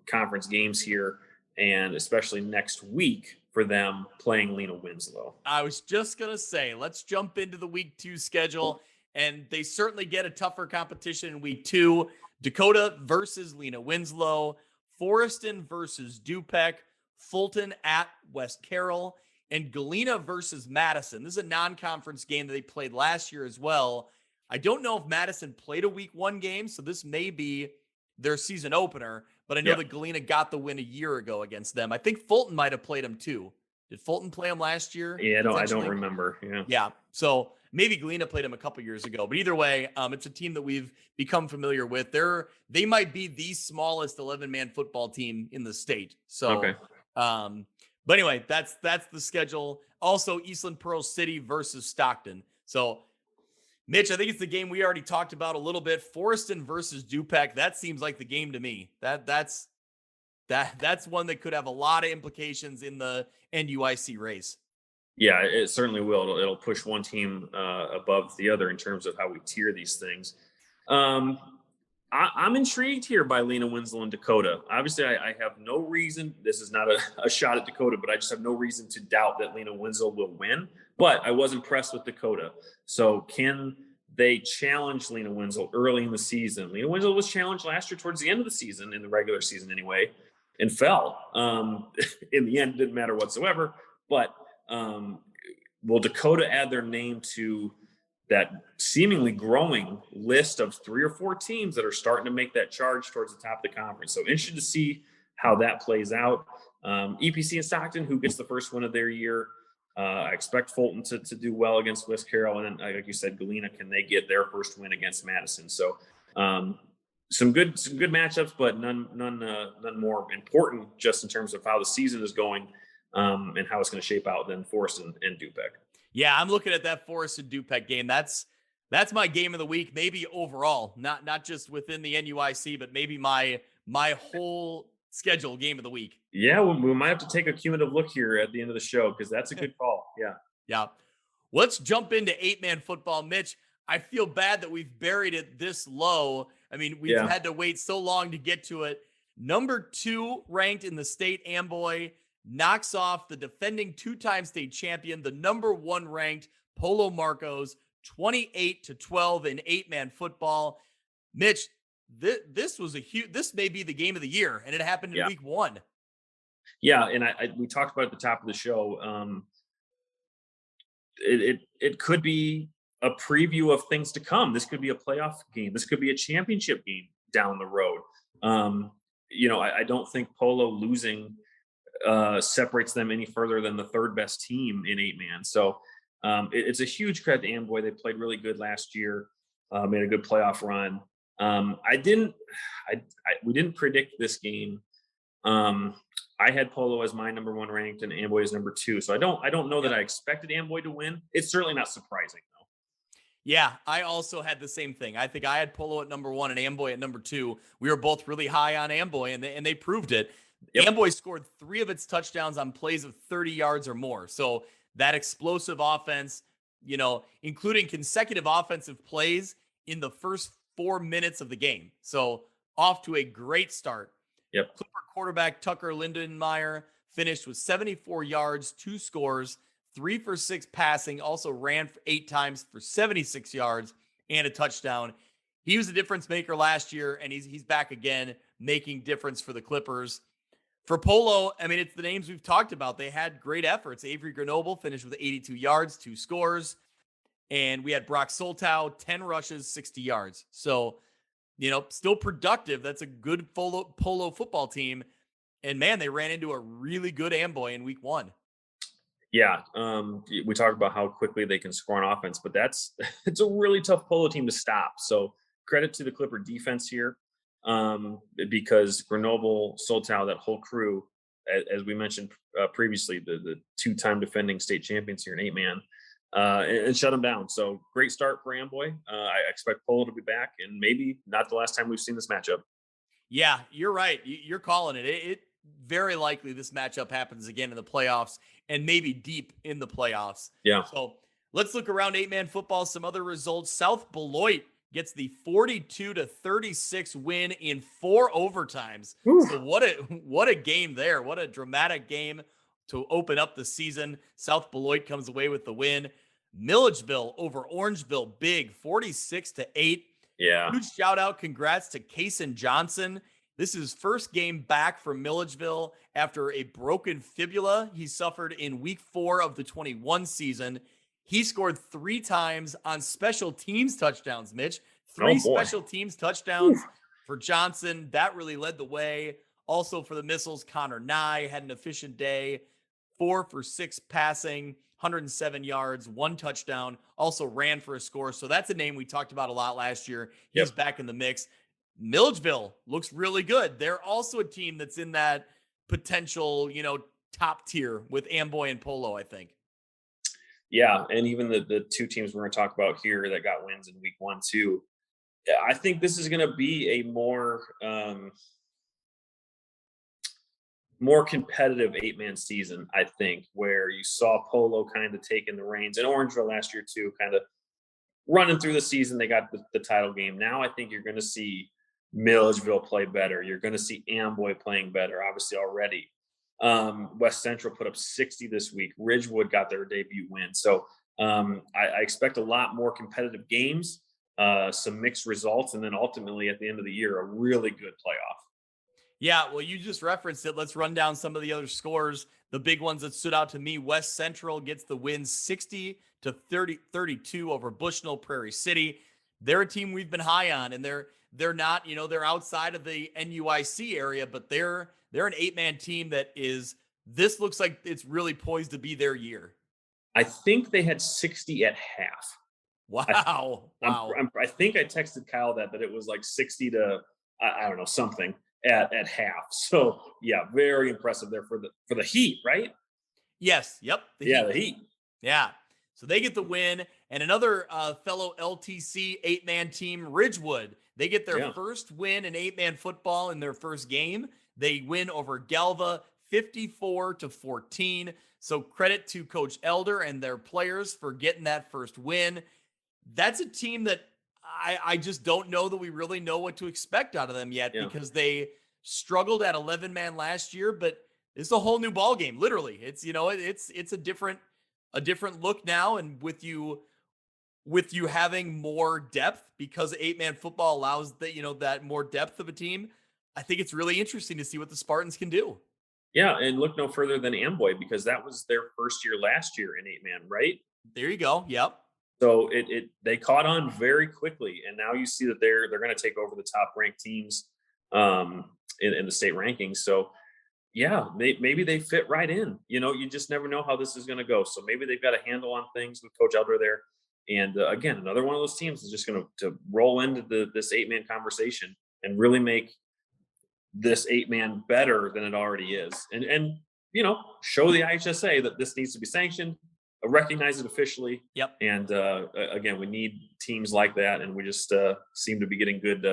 conference games here, and especially next week for them playing Lena Winslow. I was just going to say, let's jump into the week 2 schedule. And they certainly get a tougher competition in week 2. Dakota versus Lena Winslow, Forreston versus Dupec, Fulton at West Carroll, and Galena versus Madison. This is a non-conference game that they played last year as well. I don't know if Madison played a week 1 game, so this may be their season opener, but I know that Galena got the win a year ago against them. I think Fulton might have played them too. Did Fulton play them last year? Yeah, I don't remember. Yeah. So maybe Galena played them a couple years ago, but either way, it's a team that we've become familiar with. They might be the smallest 11-man football team in the state. So, okay. But anyway, that's the schedule. Also, Eastland Pearl City versus Stockton. So, Mitch, I think it's the game we already talked about a little bit. Forreston versus Dupec. That seems like the game to me. That's one that could have a lot of implications in the NUIC race. Yeah, it certainly will. It'll push one team above the other in terms of how we tier these things. I'm intrigued here by Lena Winslow and Dakota. Obviously, I have no reason. This is not a shot at Dakota, but I just have no reason to doubt that Lena Winslow will win. But I was impressed with Dakota. So can they challenge Lena Winslow early in the season? Lena Winslow was challenged last year towards the end of the season, in the regular season anyway, and fell. In the end, it didn't matter whatsoever. But will Dakota add their name to that seemingly growing list of 3 or 4 teams that are starting to make that charge towards the top of the conference? So interested to see how that plays out. EPC and Stockton, who gets the first win of their year. I expect Fulton to do well against West Carroll. And then, like you said, Galena, can they get their first win against Madison? So some good matchups, but none more important just in terms of how the season is going and how it's going to shape out than Forreston and Dupec. Yeah, I'm looking at that Forreston Dupec game. That's my game of the week, maybe overall, not just within the NUIC, but maybe my whole schedule game of the week. Yeah, we might have to take a cumulative look here at the end of the show because that's a good call. Yeah. Let's jump into 8-man football. Mitch, I feel bad that we've buried it this low. I mean, we've had to wait so long to get to it. Number 2 ranked in the state, Amboy, knocks off the defending 2-time state champion, the number 1 ranked Polo Marcos, 28-12 in 8-man football. Mitch, this was this may be the game of the year, and it happened in week 1. Yeah, and we talked about at the top of the show. It could be a preview of things to come. This could be a playoff game. This could be a championship game down the road. I don't think Polo losing separates them any further than the 3rd best team in 8-man. So it's a huge credit to Amboy. They played really good last year, made a good playoff run. We didn't predict this game. I had Polo as my number 1 ranked and Amboy as number 2. So I don't know that I expected Amboy to win. It's certainly not surprising though. Yeah, I also had the same thing. I think I had Polo at number 1 and Amboy at number 2. We were both really high on Amboy, and they proved it. Yep. Amboy scored 3 of its touchdowns on plays of 30 yards or more. So that explosive offense, including consecutive offensive plays in the first 4 minutes of the game. So off to a great start. Yep. Clipper quarterback Tucker Lindenmeyer finished with 74 yards, 2 scores, 3 for 6 passing, also ran 8 times for 76 yards and a touchdown. He was a difference maker last year, and he's back again, making difference for the Clippers. For Polo, I mean, it's the names we've talked about. They had great efforts. Avery Grenoble finished with 82 yards, 2 scores. And we had Brock Soltow, 10 rushes, 60 yards. So, still productive. That's a good Polo football team. And, man, they ran into a really good Amboy in week 1. Yeah, we talked about how quickly they can score on offense, but it's a really tough Polo team to stop. So credit to the Clipper defense here. Because Grenoble, Soltow, that whole crew, as we mentioned previously, the 2-time defending state champions here in 8-man, and shut them down. So great start for Amboy. I expect Polo to be back, and maybe not the last time we've seen this matchup. Yeah, you're right. You're calling it. It very likely this matchup happens again in the playoffs and maybe deep in the playoffs. Yeah. So let's look around 8-man football. Some other results. South Beloit gets the 42-36 win in 4 overtimes. Whew. So what a game there. What a dramatic game to open up the season. South Beloit comes away with the win. Milledgeville over Orangeville, big 46-8. Yeah. Huge shout out. Congrats to Kason Johnson. This is his first game back from Milledgeville after a broken fibula he suffered in week 4 of the 21 season. He scored 3 times on special teams touchdowns, Mitch. 3 special teams touchdowns for Johnson. That really led the way. Also for the Missiles, Connor Nye had an efficient day. 4 for 6 passing, 107 yards, 1 touchdown, also ran for a score. So that's a name we talked about a lot last year. He's back in the mix. Milledgeville looks really good. They're also a team that's in that potential, top tier with Amboy and Polo, I think. Yeah, and even the 2 teams we're going to talk about here that got wins in week 1 too. I think this is going to be a more competitive 8-man season, I think, where you saw Polo kind of taking the reins, and Orangeville last year too, kind of running through the season. They got the title game. Now I think you're going to see Milledgeville play better. You're going to see Amboy playing better, obviously already. West Central put up 60 this week. Ridgewood got their debut win. So I expect a lot more competitive games, some mixed results, and then ultimately at the end of the year, a really good playoff. Yeah, well, you just referenced it. Let's run down some of the other scores. The big ones that stood out to me: West Central gets the win 60-32 over Bushnell Prairie City. They're a team we've been high on, and they're not, they're outside of the NUIC area, but they're an 8-man team that this looks like it's really poised to be their year. I think they had 60 at half. Wow. I think I texted Kyle that it was like 60 to, I don't know, something at half. So yeah, very impressive there for the Heat, right? Yes. Yep. The Heat. Yeah. So they get the win, and another fellow LTC 8-man team, Ridgewood. They get their first win in 8-man football in their first game. They win over Galva 54-14. So credit to Coach Elder and their players for getting that first win. That's a team that I just don't know that we really know what to expect out of them yet, because they struggled at 11-man last year, but it's a whole new ball game. Literally, it's it's a different look now, and with you having more depth, because 8-man football allows that more depth of a team. I think it's really interesting to see what the Spartans can do. Yeah, and look no further than Amboy, because that was their first year last year in 8-man, right? There you go. Yep. So they caught on very quickly, and now you see that they're going to take over the top ranked teams in the state rankings. So yeah, maybe they fit right in. You just never know how this is going to go. So maybe they've got a handle on things with Coach Elder there. And again, another one of those teams is just going to roll into this 8-man conversation and really make this 8-man better than it already is. And show the IHSA that this needs to be sanctioned, recognize it officially. Yep. And again, we need teams like that, and we just seem to be getting good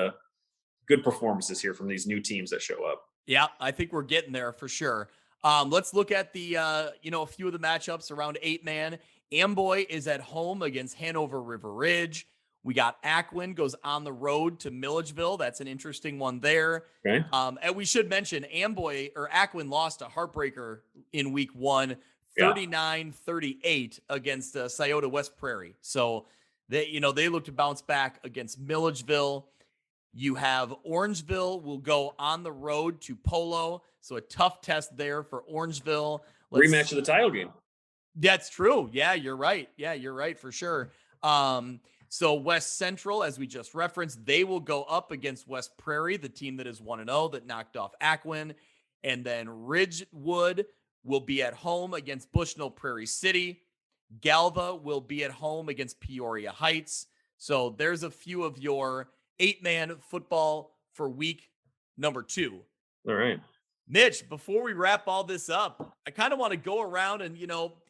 performances here from these new teams that show up. Yeah, I think we're getting there for sure. Let's look at the a few of the matchups around 8-man. Amboy is at home against Hanover River Ridge. We got Ackwen goes on the road to Milledgeville. That's an interesting one there. Okay. And we should mention Ackwen lost a heartbreaker in week 1, 39-38 against Scioto West Prairie. So they look to bounce back against Milledgeville. You have Orangeville will go on the road to Polo. So a tough test there for Orangeville. Rematch of the title game. That's true. Yeah, you're right. Yeah, you're right for sure. So West Central, as we just referenced, they will go up against West Prairie, the team that is 1-0 that knocked off Ackwen. And then Ridgewood will be at home against Bushnell Prairie City. Galva will be at home against Peoria Heights. So there's a few of your 8-man football for week number 2. All right. Mitch, before we wrap all this up, I kind of want to go around and,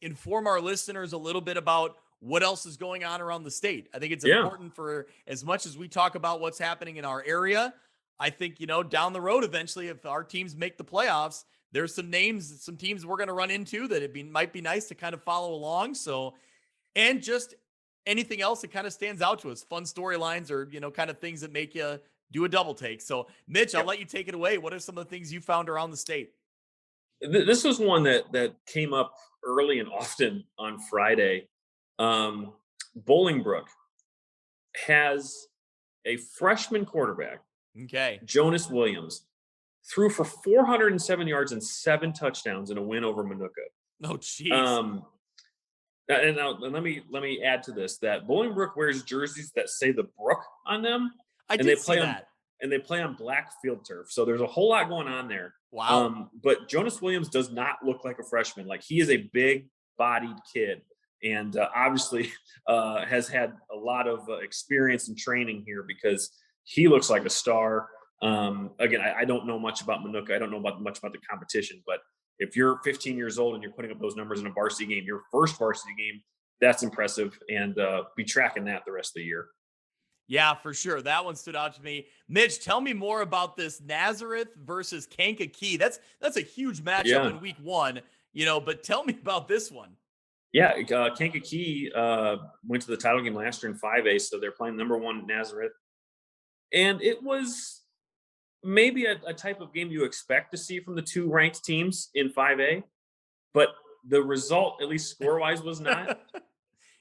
inform our listeners a little bit about what else is going on around the state. I think it's important for, as much as we talk about what's happening in our area, I think, down the road, eventually, if our teams make the playoffs, there's some names, some teams we're going to run into that might be nice to kind of follow along. So, and just anything else that kind of stands out to us, fun storylines or, kind of things that make you do a double take. So Mitch, I'll let you take it away. What are some of the things you found around the state? This was one that came up early and often on Friday. Bolingbrook has a freshman quarterback, Jonas Williams, threw for 407 yards and 7 touchdowns in a win over Manuka. Oh, jeez. And now let me add to this that Bolingbrook wears jerseys that say the Brook on them. I did see that. And they play on black field turf. So there's a whole lot going on there. Wow. But Jonas Williams does not look like a freshman. Like, he is a big bodied kid and obviously has had a lot of experience and training here because he looks like a star. Again, I don't know much about Manuka. I don't know much about the competition, but if you're 15 years old and you're putting up those numbers in a varsity game, your first varsity game, that's impressive, and be tracking that the rest of the year. Yeah, for sure. That one stood out to me. Mitch, tell me more about this Nazareth versus Kankakee. That's a huge matchup in week 1, but tell me about this one. Yeah, Kankakee went to the title game last year in 5A, so they're playing number 1 Nazareth. And it was maybe a type of game you expect to see from the 2 ranked teams in 5A, but the result, at least score-wise, was not.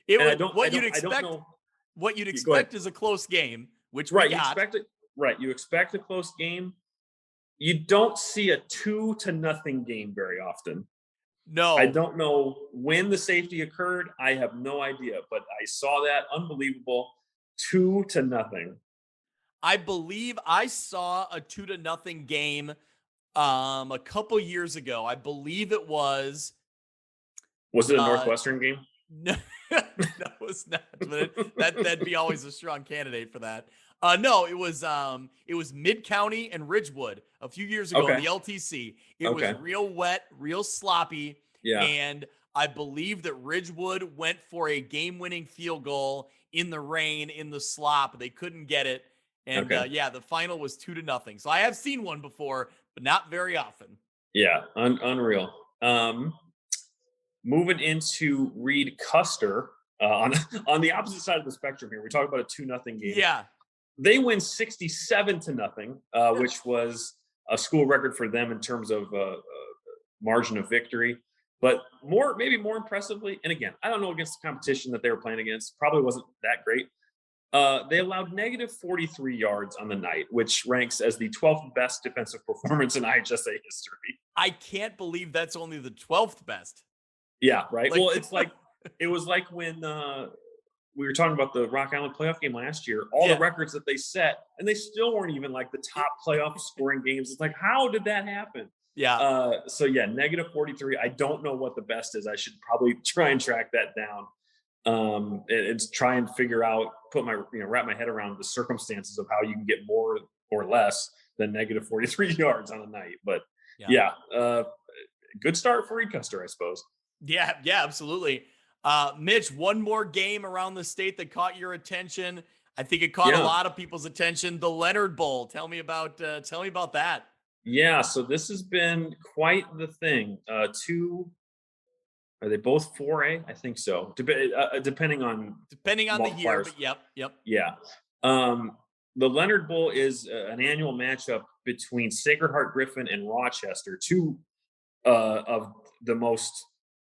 What you'd expect is a close game, which we got. You expect a close game. You don't see a 2-0 game very often. No. I don't know when the safety occurred. I have no idea, but I saw that. Unbelievable. 2-0. I believe I saw a 2-0 game a couple years ago. I believe it was. Was it a Northwestern game? No, that was not. That'd be always a strong candidate for that. No, it was Mid-County and Ridgewood a few years ago in the LTC. It was real wet, real sloppy. Yeah. And I believe that Ridgewood went for a game-winning field goal in the rain, in the slop. They couldn't get it. And the final was 2-0. So I have seen one before, but not very often. Yeah, unreal. Moving into Reed Custer on the opposite side of the spectrum here. We talk about a 2-0 game. Yeah. They win 67-0, which was a school record for them in terms of margin of victory. But maybe more impressively, and again, I don't know against the competition that they were playing against, probably wasn't that great. They allowed negative 43 yards on the night, which ranks as the 12th best defensive performance in IHSA history. I can't believe that's only the 12th best. Yeah, right. Well, it was like when we were talking about the Rock Island playoff game last year, all the records that they set, and they still weren't even like the top playoff scoring games. It's like, how did that happen? Yeah. Negative 43. I don't know what the best is. I should probably try and track that down. And try and figure out, wrap my head around the circumstances of how you can get more or less than negative 43 yards on a night. But good start for Reed Custer, I suppose. Yeah, absolutely. Mitch, one more game around the state that caught your attention. I think it caught a lot of people's attention. The Leonard Bowl. Tell me about that. Yeah, so this has been quite the thing. Are they both 4A? I think so. Depending on the year, but yep. Yeah. The Leonard Bowl is an annual matchup between Sacred Heart Griffin and Rochester, 2 of the most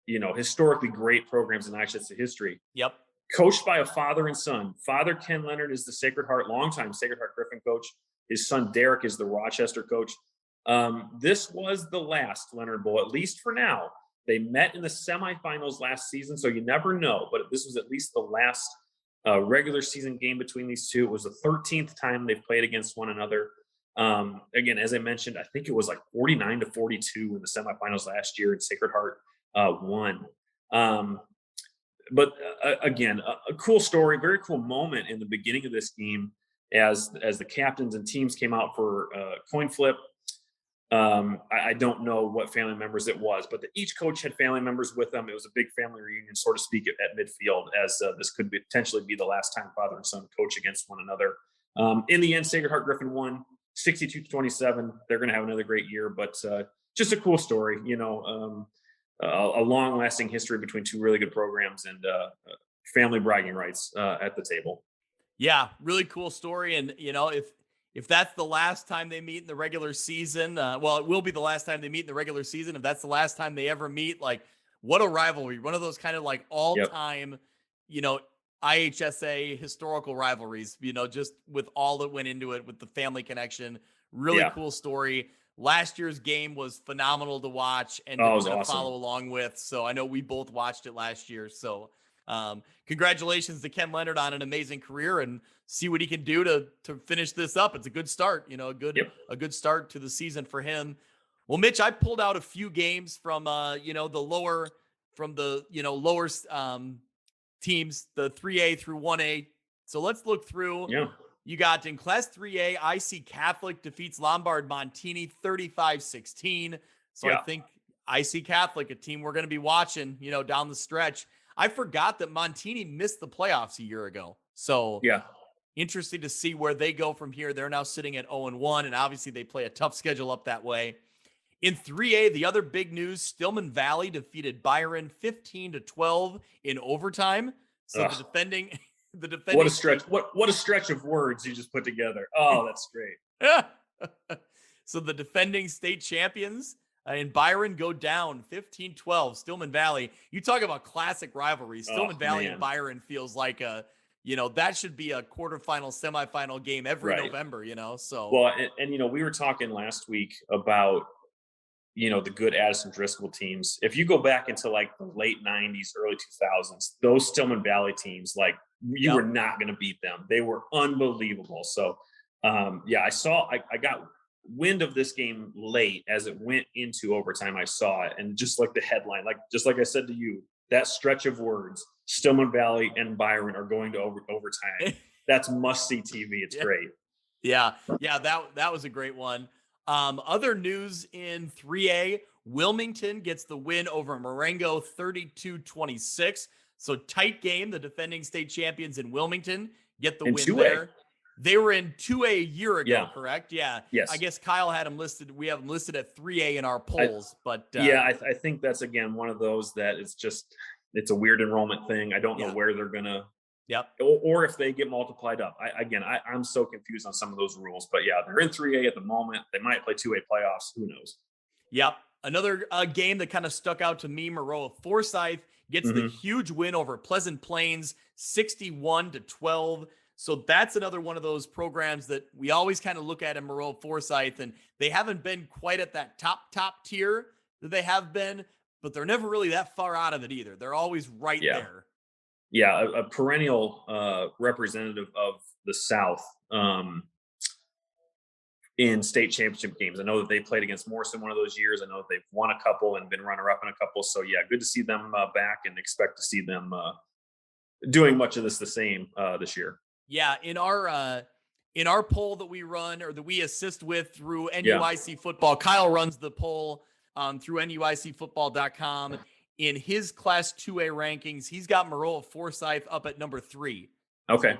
historically great programs in IHSA history. Yep. Coached by a father and son. Father Ken Leonard is the longtime Sacred Heart Griffin coach. His son Derek is the Rochester coach. This was the last Leonard Bowl, at least for now. They met in the semifinals last season, so you never know. But this was at least the last regular season game between these two. It was the 13th time they've played against one another. Again, as I mentioned, I think it was like 49-42 in the semifinals last year, and Sacred Heart won. But again, a cool story, very cool moment in the beginning of this game as the captains and teams came out for coin flip. I don't know what family members it was, but each coach had family members with them. It was a big family reunion, so to speak, at midfield, as this could potentially be the last time father and son coach against one another. In the end, Sacred Heart Griffin won 62-27. They're going to have another great year, but just a cool story, a long-lasting history between two really good programs, and family bragging rights at the table. Yeah, really cool story. And, if that's the last time they meet in the regular season, well, it will be the last time they meet in the regular season. If that's the last time they ever meet, like, what a rivalry. One of those kind of like all-time, IHSA historical rivalries, just with all that went into it with the family connection. Really cool story. Last year's game was phenomenal to watch and to awesome. follow along with. So I know we both watched it last year. So congratulations to Ken Leonard on an amazing career, and see what he can do to finish this up. It's a good start, a good start to the season for him. Well, Mitch, I pulled out a few games from the lower teams, the 3A through 1A. So let's look through. Yeah. You got in Class 3A, IC Catholic defeats Lombard Montini 35-16. So I think IC Catholic, a team we're going to be watching, down the stretch. I forgot that Montini missed the playoffs a year ago. So interesting to see where they go from here. They're now sitting at 0-1, and obviously they play a tough schedule up that way. In 3A, the other big news, Stillman Valley defeated Byron 15-12 in overtime. So the defending what a stretch. What a stretch of words you just put together. Oh, that's great. So the defending state champions in Byron go down 15-12. Stillman Valley. You talk about classic rivalries. Stillman Valley and Byron feels like that should be a quarterfinal, semifinal game every November, So well, and we were talking last week about the good Addison Driscoll teams. If you go back into like the late 90s, early 2000s, those Stillman Valley teams, like you were not going to beat them. They were unbelievable. So I got wind of this game late as it went into overtime. I saw it, and just like the headline, just like I said to you, that stretch of words, Stillman Valley and Byron are going to overtime. That's must-see TV. It's great. Yeah, that was a great one. Other news in 3A, Wilmington gets the win over Marengo 32-26. So tight game. The defending state champions in Wilmington get the win 2A. there. They were in 2A a year ago, correct? Yeah. Yes. I guess Kyle had them listed. We have them listed at 3A in our polls, I think that's, again, one of those that it's a weird enrollment thing. I don't know where they're going to, or if they get multiplied up. I'm so confused on some of those rules, but they're in 3A at the moment. They might play 2A playoffs. Who knows? Yep. Another game that kind of stuck out to me, Maroa Forsyth gets the huge win over Pleasant Plains, 61-12. So that's another one of those programs that we always kind of look at in Maroa Forsyth, and they haven't been quite at that top tier that they have been, but they're never really that far out of it either. They're always right there. Yeah, a perennial representative of the South in state championship games. I know that they played against Morrison one of those years. I know that they've won a couple and been runner-up in a couple. So, good to see them back, and expect to see them doing much of the same this year. Yeah, in our poll that we run, or that we assist with through NUIC Football, Kyle runs the poll through NUICfootball.com. In his Class 2A rankings, he's got Maroa Forsyth up at number 3. Okay. So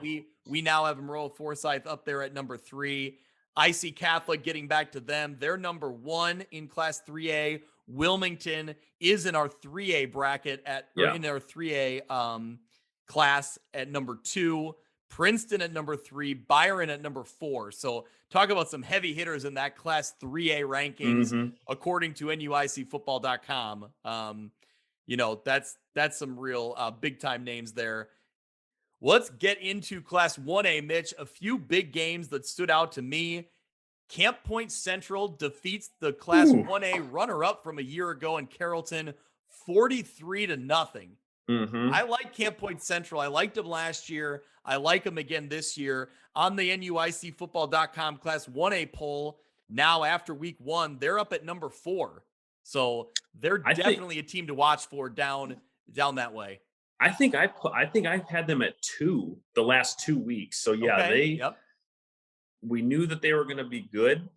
we now have Maroa Forsyth up there at number 3. IC Catholic, getting back to them, they're number 1 in Class 3A. Wilmington is in our 3A bracket in our 3A class at number 2. Princeton at number 3, Byron at number 4. So talk about some heavy hitters in that Class 3A rankings, according to NUICfootball.com. That's some real big time names there. Let's get into Class 1A, Mitch. A few big games that stood out to me. Camp Point Central defeats the Class 1A runner-up from a year ago in Carrollton, 43-0. I like Camp Point Central. I liked them last year. I like them again this year. On the NUICfootball.com Class 1A poll, now after week 1, they're up at number 4. So they're definitely a team to watch for down that way. I think I've had them at 2 the last 2 weeks. So we knew that they were going to be good.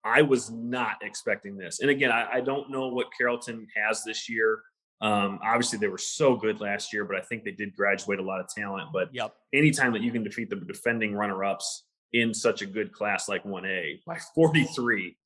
I was not expecting this. And again, I don't know what Carrollton has this year. Obviously, they were so good last year, but I think they did graduate a lot of talent. But Yep. anytime that you can defeat the defending runner-ups in such a good class like 1A by 43,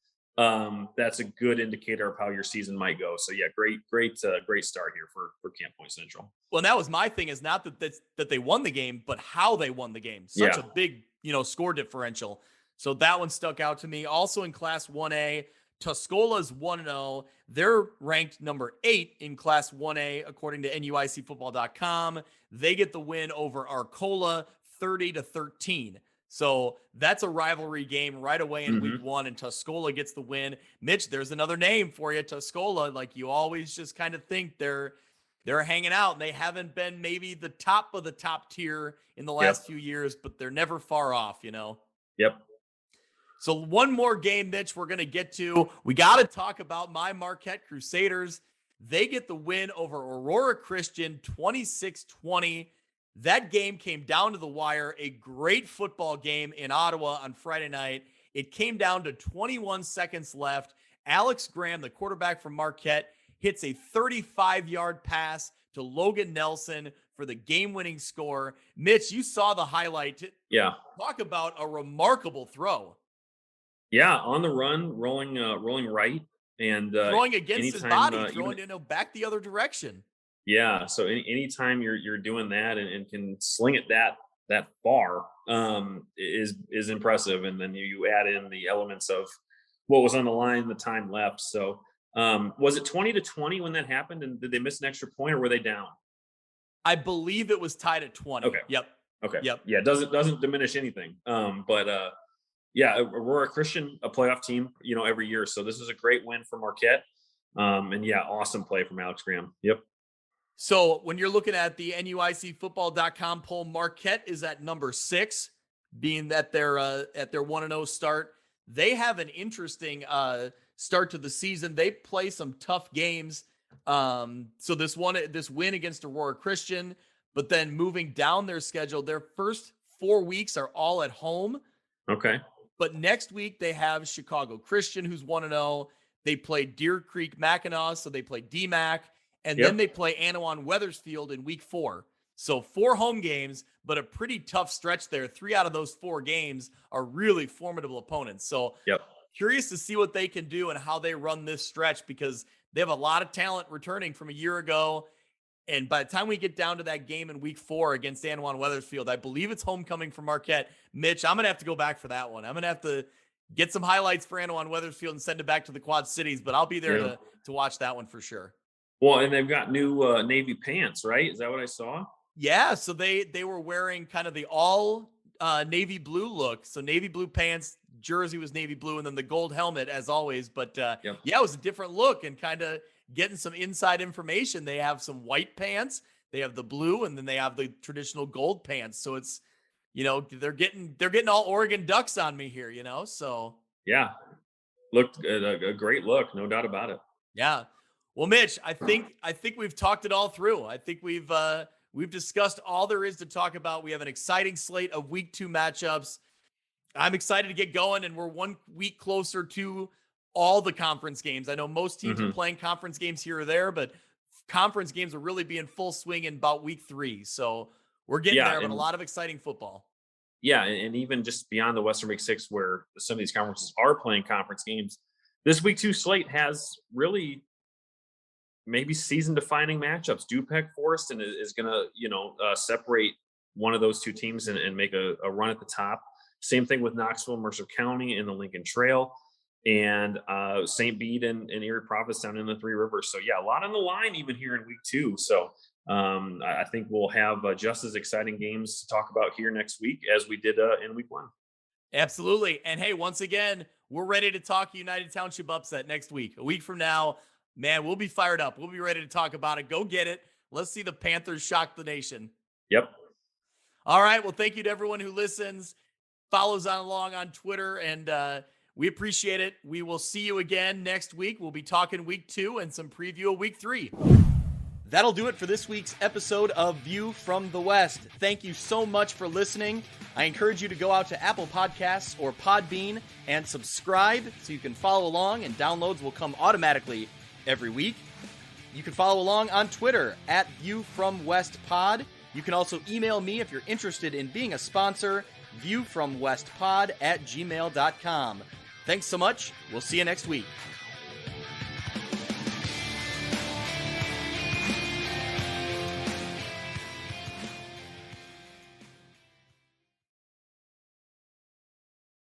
that's a good indicator of how your season might go. So yeah, great start here for Camp Point Central. Well, that was my thing, is not that they won the game, but how they won the game. Such a big, score differential. So that one stuck out to me. Also in Class 1A, Tuscola's 1-0. They're ranked number 8 in Class 1A, according to NUICfootball.com. They get the win over Arcola 30-13. So that's a rivalry game right away in week 1, and Tuscola gets the win. Mitch, there's another name for you, Tuscola. Like, you always just kind of think they're hanging out, and they haven't been maybe the top of the top tier in the last few years, but they're never far off, Yep. So one more game, Mitch, we're going to get to. We got to talk about my Marquette Crusaders. They get the win over Aurora Christian, 26-20. That game came down to the wire. A great football game in Ottawa on Friday night. It came down to 21 seconds left. Alex Graham, the quarterback from Marquette, hits a 35-yard pass to Logan Nelson for the game-winning score. Mitch, you saw the highlight. Yeah. Talk about a remarkable throw. Yeah, on the run, rolling right, and throwing against his body, throwing back the other direction. Yeah, so anytime you're doing that and can sling it that far is impressive, and then you add in the elements of what was on the line, the time left. So was it 20-20 when that happened, and did they miss an extra point, or were they down? I believe it was tied at 20. Okay. Yep. Okay. Yep. Yeah, doesn't diminish anything. But yeah, Aurora Christian, a playoff team, every year. So this is a great win for Marquette. And yeah, awesome play from Alex Graham. Yep. So when you're looking at the NUICfootball.com poll, Marquette is at number 6, being at their 1-0 start. They have an interesting start to the season. They play some tough games. So this win against Aurora Christian, but then moving down their schedule, their first 4 weeks are all at home. Okay. But next week they have Chicago Christian, who's 1-0. They play Deer Creek Mackinac, so they play DMAC. And then they play Anawan Wethersfield in week 4. So 4 home games, but a pretty tough stretch there. 3 out of those 4 games are really formidable opponents. So curious to see what they can do and how they run this stretch, because they have a lot of talent returning from a year ago. And by the time we get down to that game in week 4 against Anawan Wethersfield, I believe it's homecoming for Marquette. Mitch, I'm going to have to go back for that one. I'm going to have to get some highlights for Anawan Wethersfield and send it back to the Quad Cities, but I'll be there to watch that one for sure. Well, and they've got new navy pants, right? Is that what I saw? Yeah, so they were wearing kind of the all navy blue look. So navy blue pants, jersey was navy blue, and then the gold helmet as always. But yeah, it was a different look, and kind of getting some inside information. They have some white pants, they have the blue, and then they have the traditional gold pants. So it's, they're getting all Oregon Ducks on me here, so. Yeah, looked a great look, no doubt about it. Yeah. Well, Mitch, I think we've talked it all through. I think we've discussed all there is to talk about. We have an exciting slate of week 2 matchups. I'm excited to get going, and we're 1 week closer to all the conference games. I know most teams are playing conference games here or there, but conference games will really be in full swing in about week 3. So we're getting there, but a lot of exciting football. Yeah, and even just beyond the Western Week 6, where some of these conferences are playing conference games, this week 2 slate has really maybe season-defining matchups. Dupec Forest and is going to, separate one of those 2 teams and make a run at the top. Same thing with Knoxville, Mercer County, and the Lincoln Trail, and St. Bede and Erie Providence down in the Three Rivers. So yeah, a lot on the line even here in week 2. So I think we'll have just as exciting games to talk about here next week as we did in week 1. Absolutely. And hey, once again, we're ready to talk United Township upset next week. A week from now, man, we'll be fired up. We'll be ready to talk about it. Go get it. Let's see the Panthers shock the nation. Yep. All right. Well, thank you to everyone who listens, follows along on Twitter, and we appreciate it. We will see you again next week. We'll be talking week 2 and some preview of week 3. That'll do it for this week's episode of View from the West. Thank you so much for listening. I encourage you to go out to Apple Podcasts or Podbean and subscribe so you can follow along, and downloads will come automatically every week. You can follow along on Twitter at ViewFromWestPod. You can also email me if you're interested in being a sponsor, viewfromwestpod@gmail.com. Thanks so much. We'll see you next week.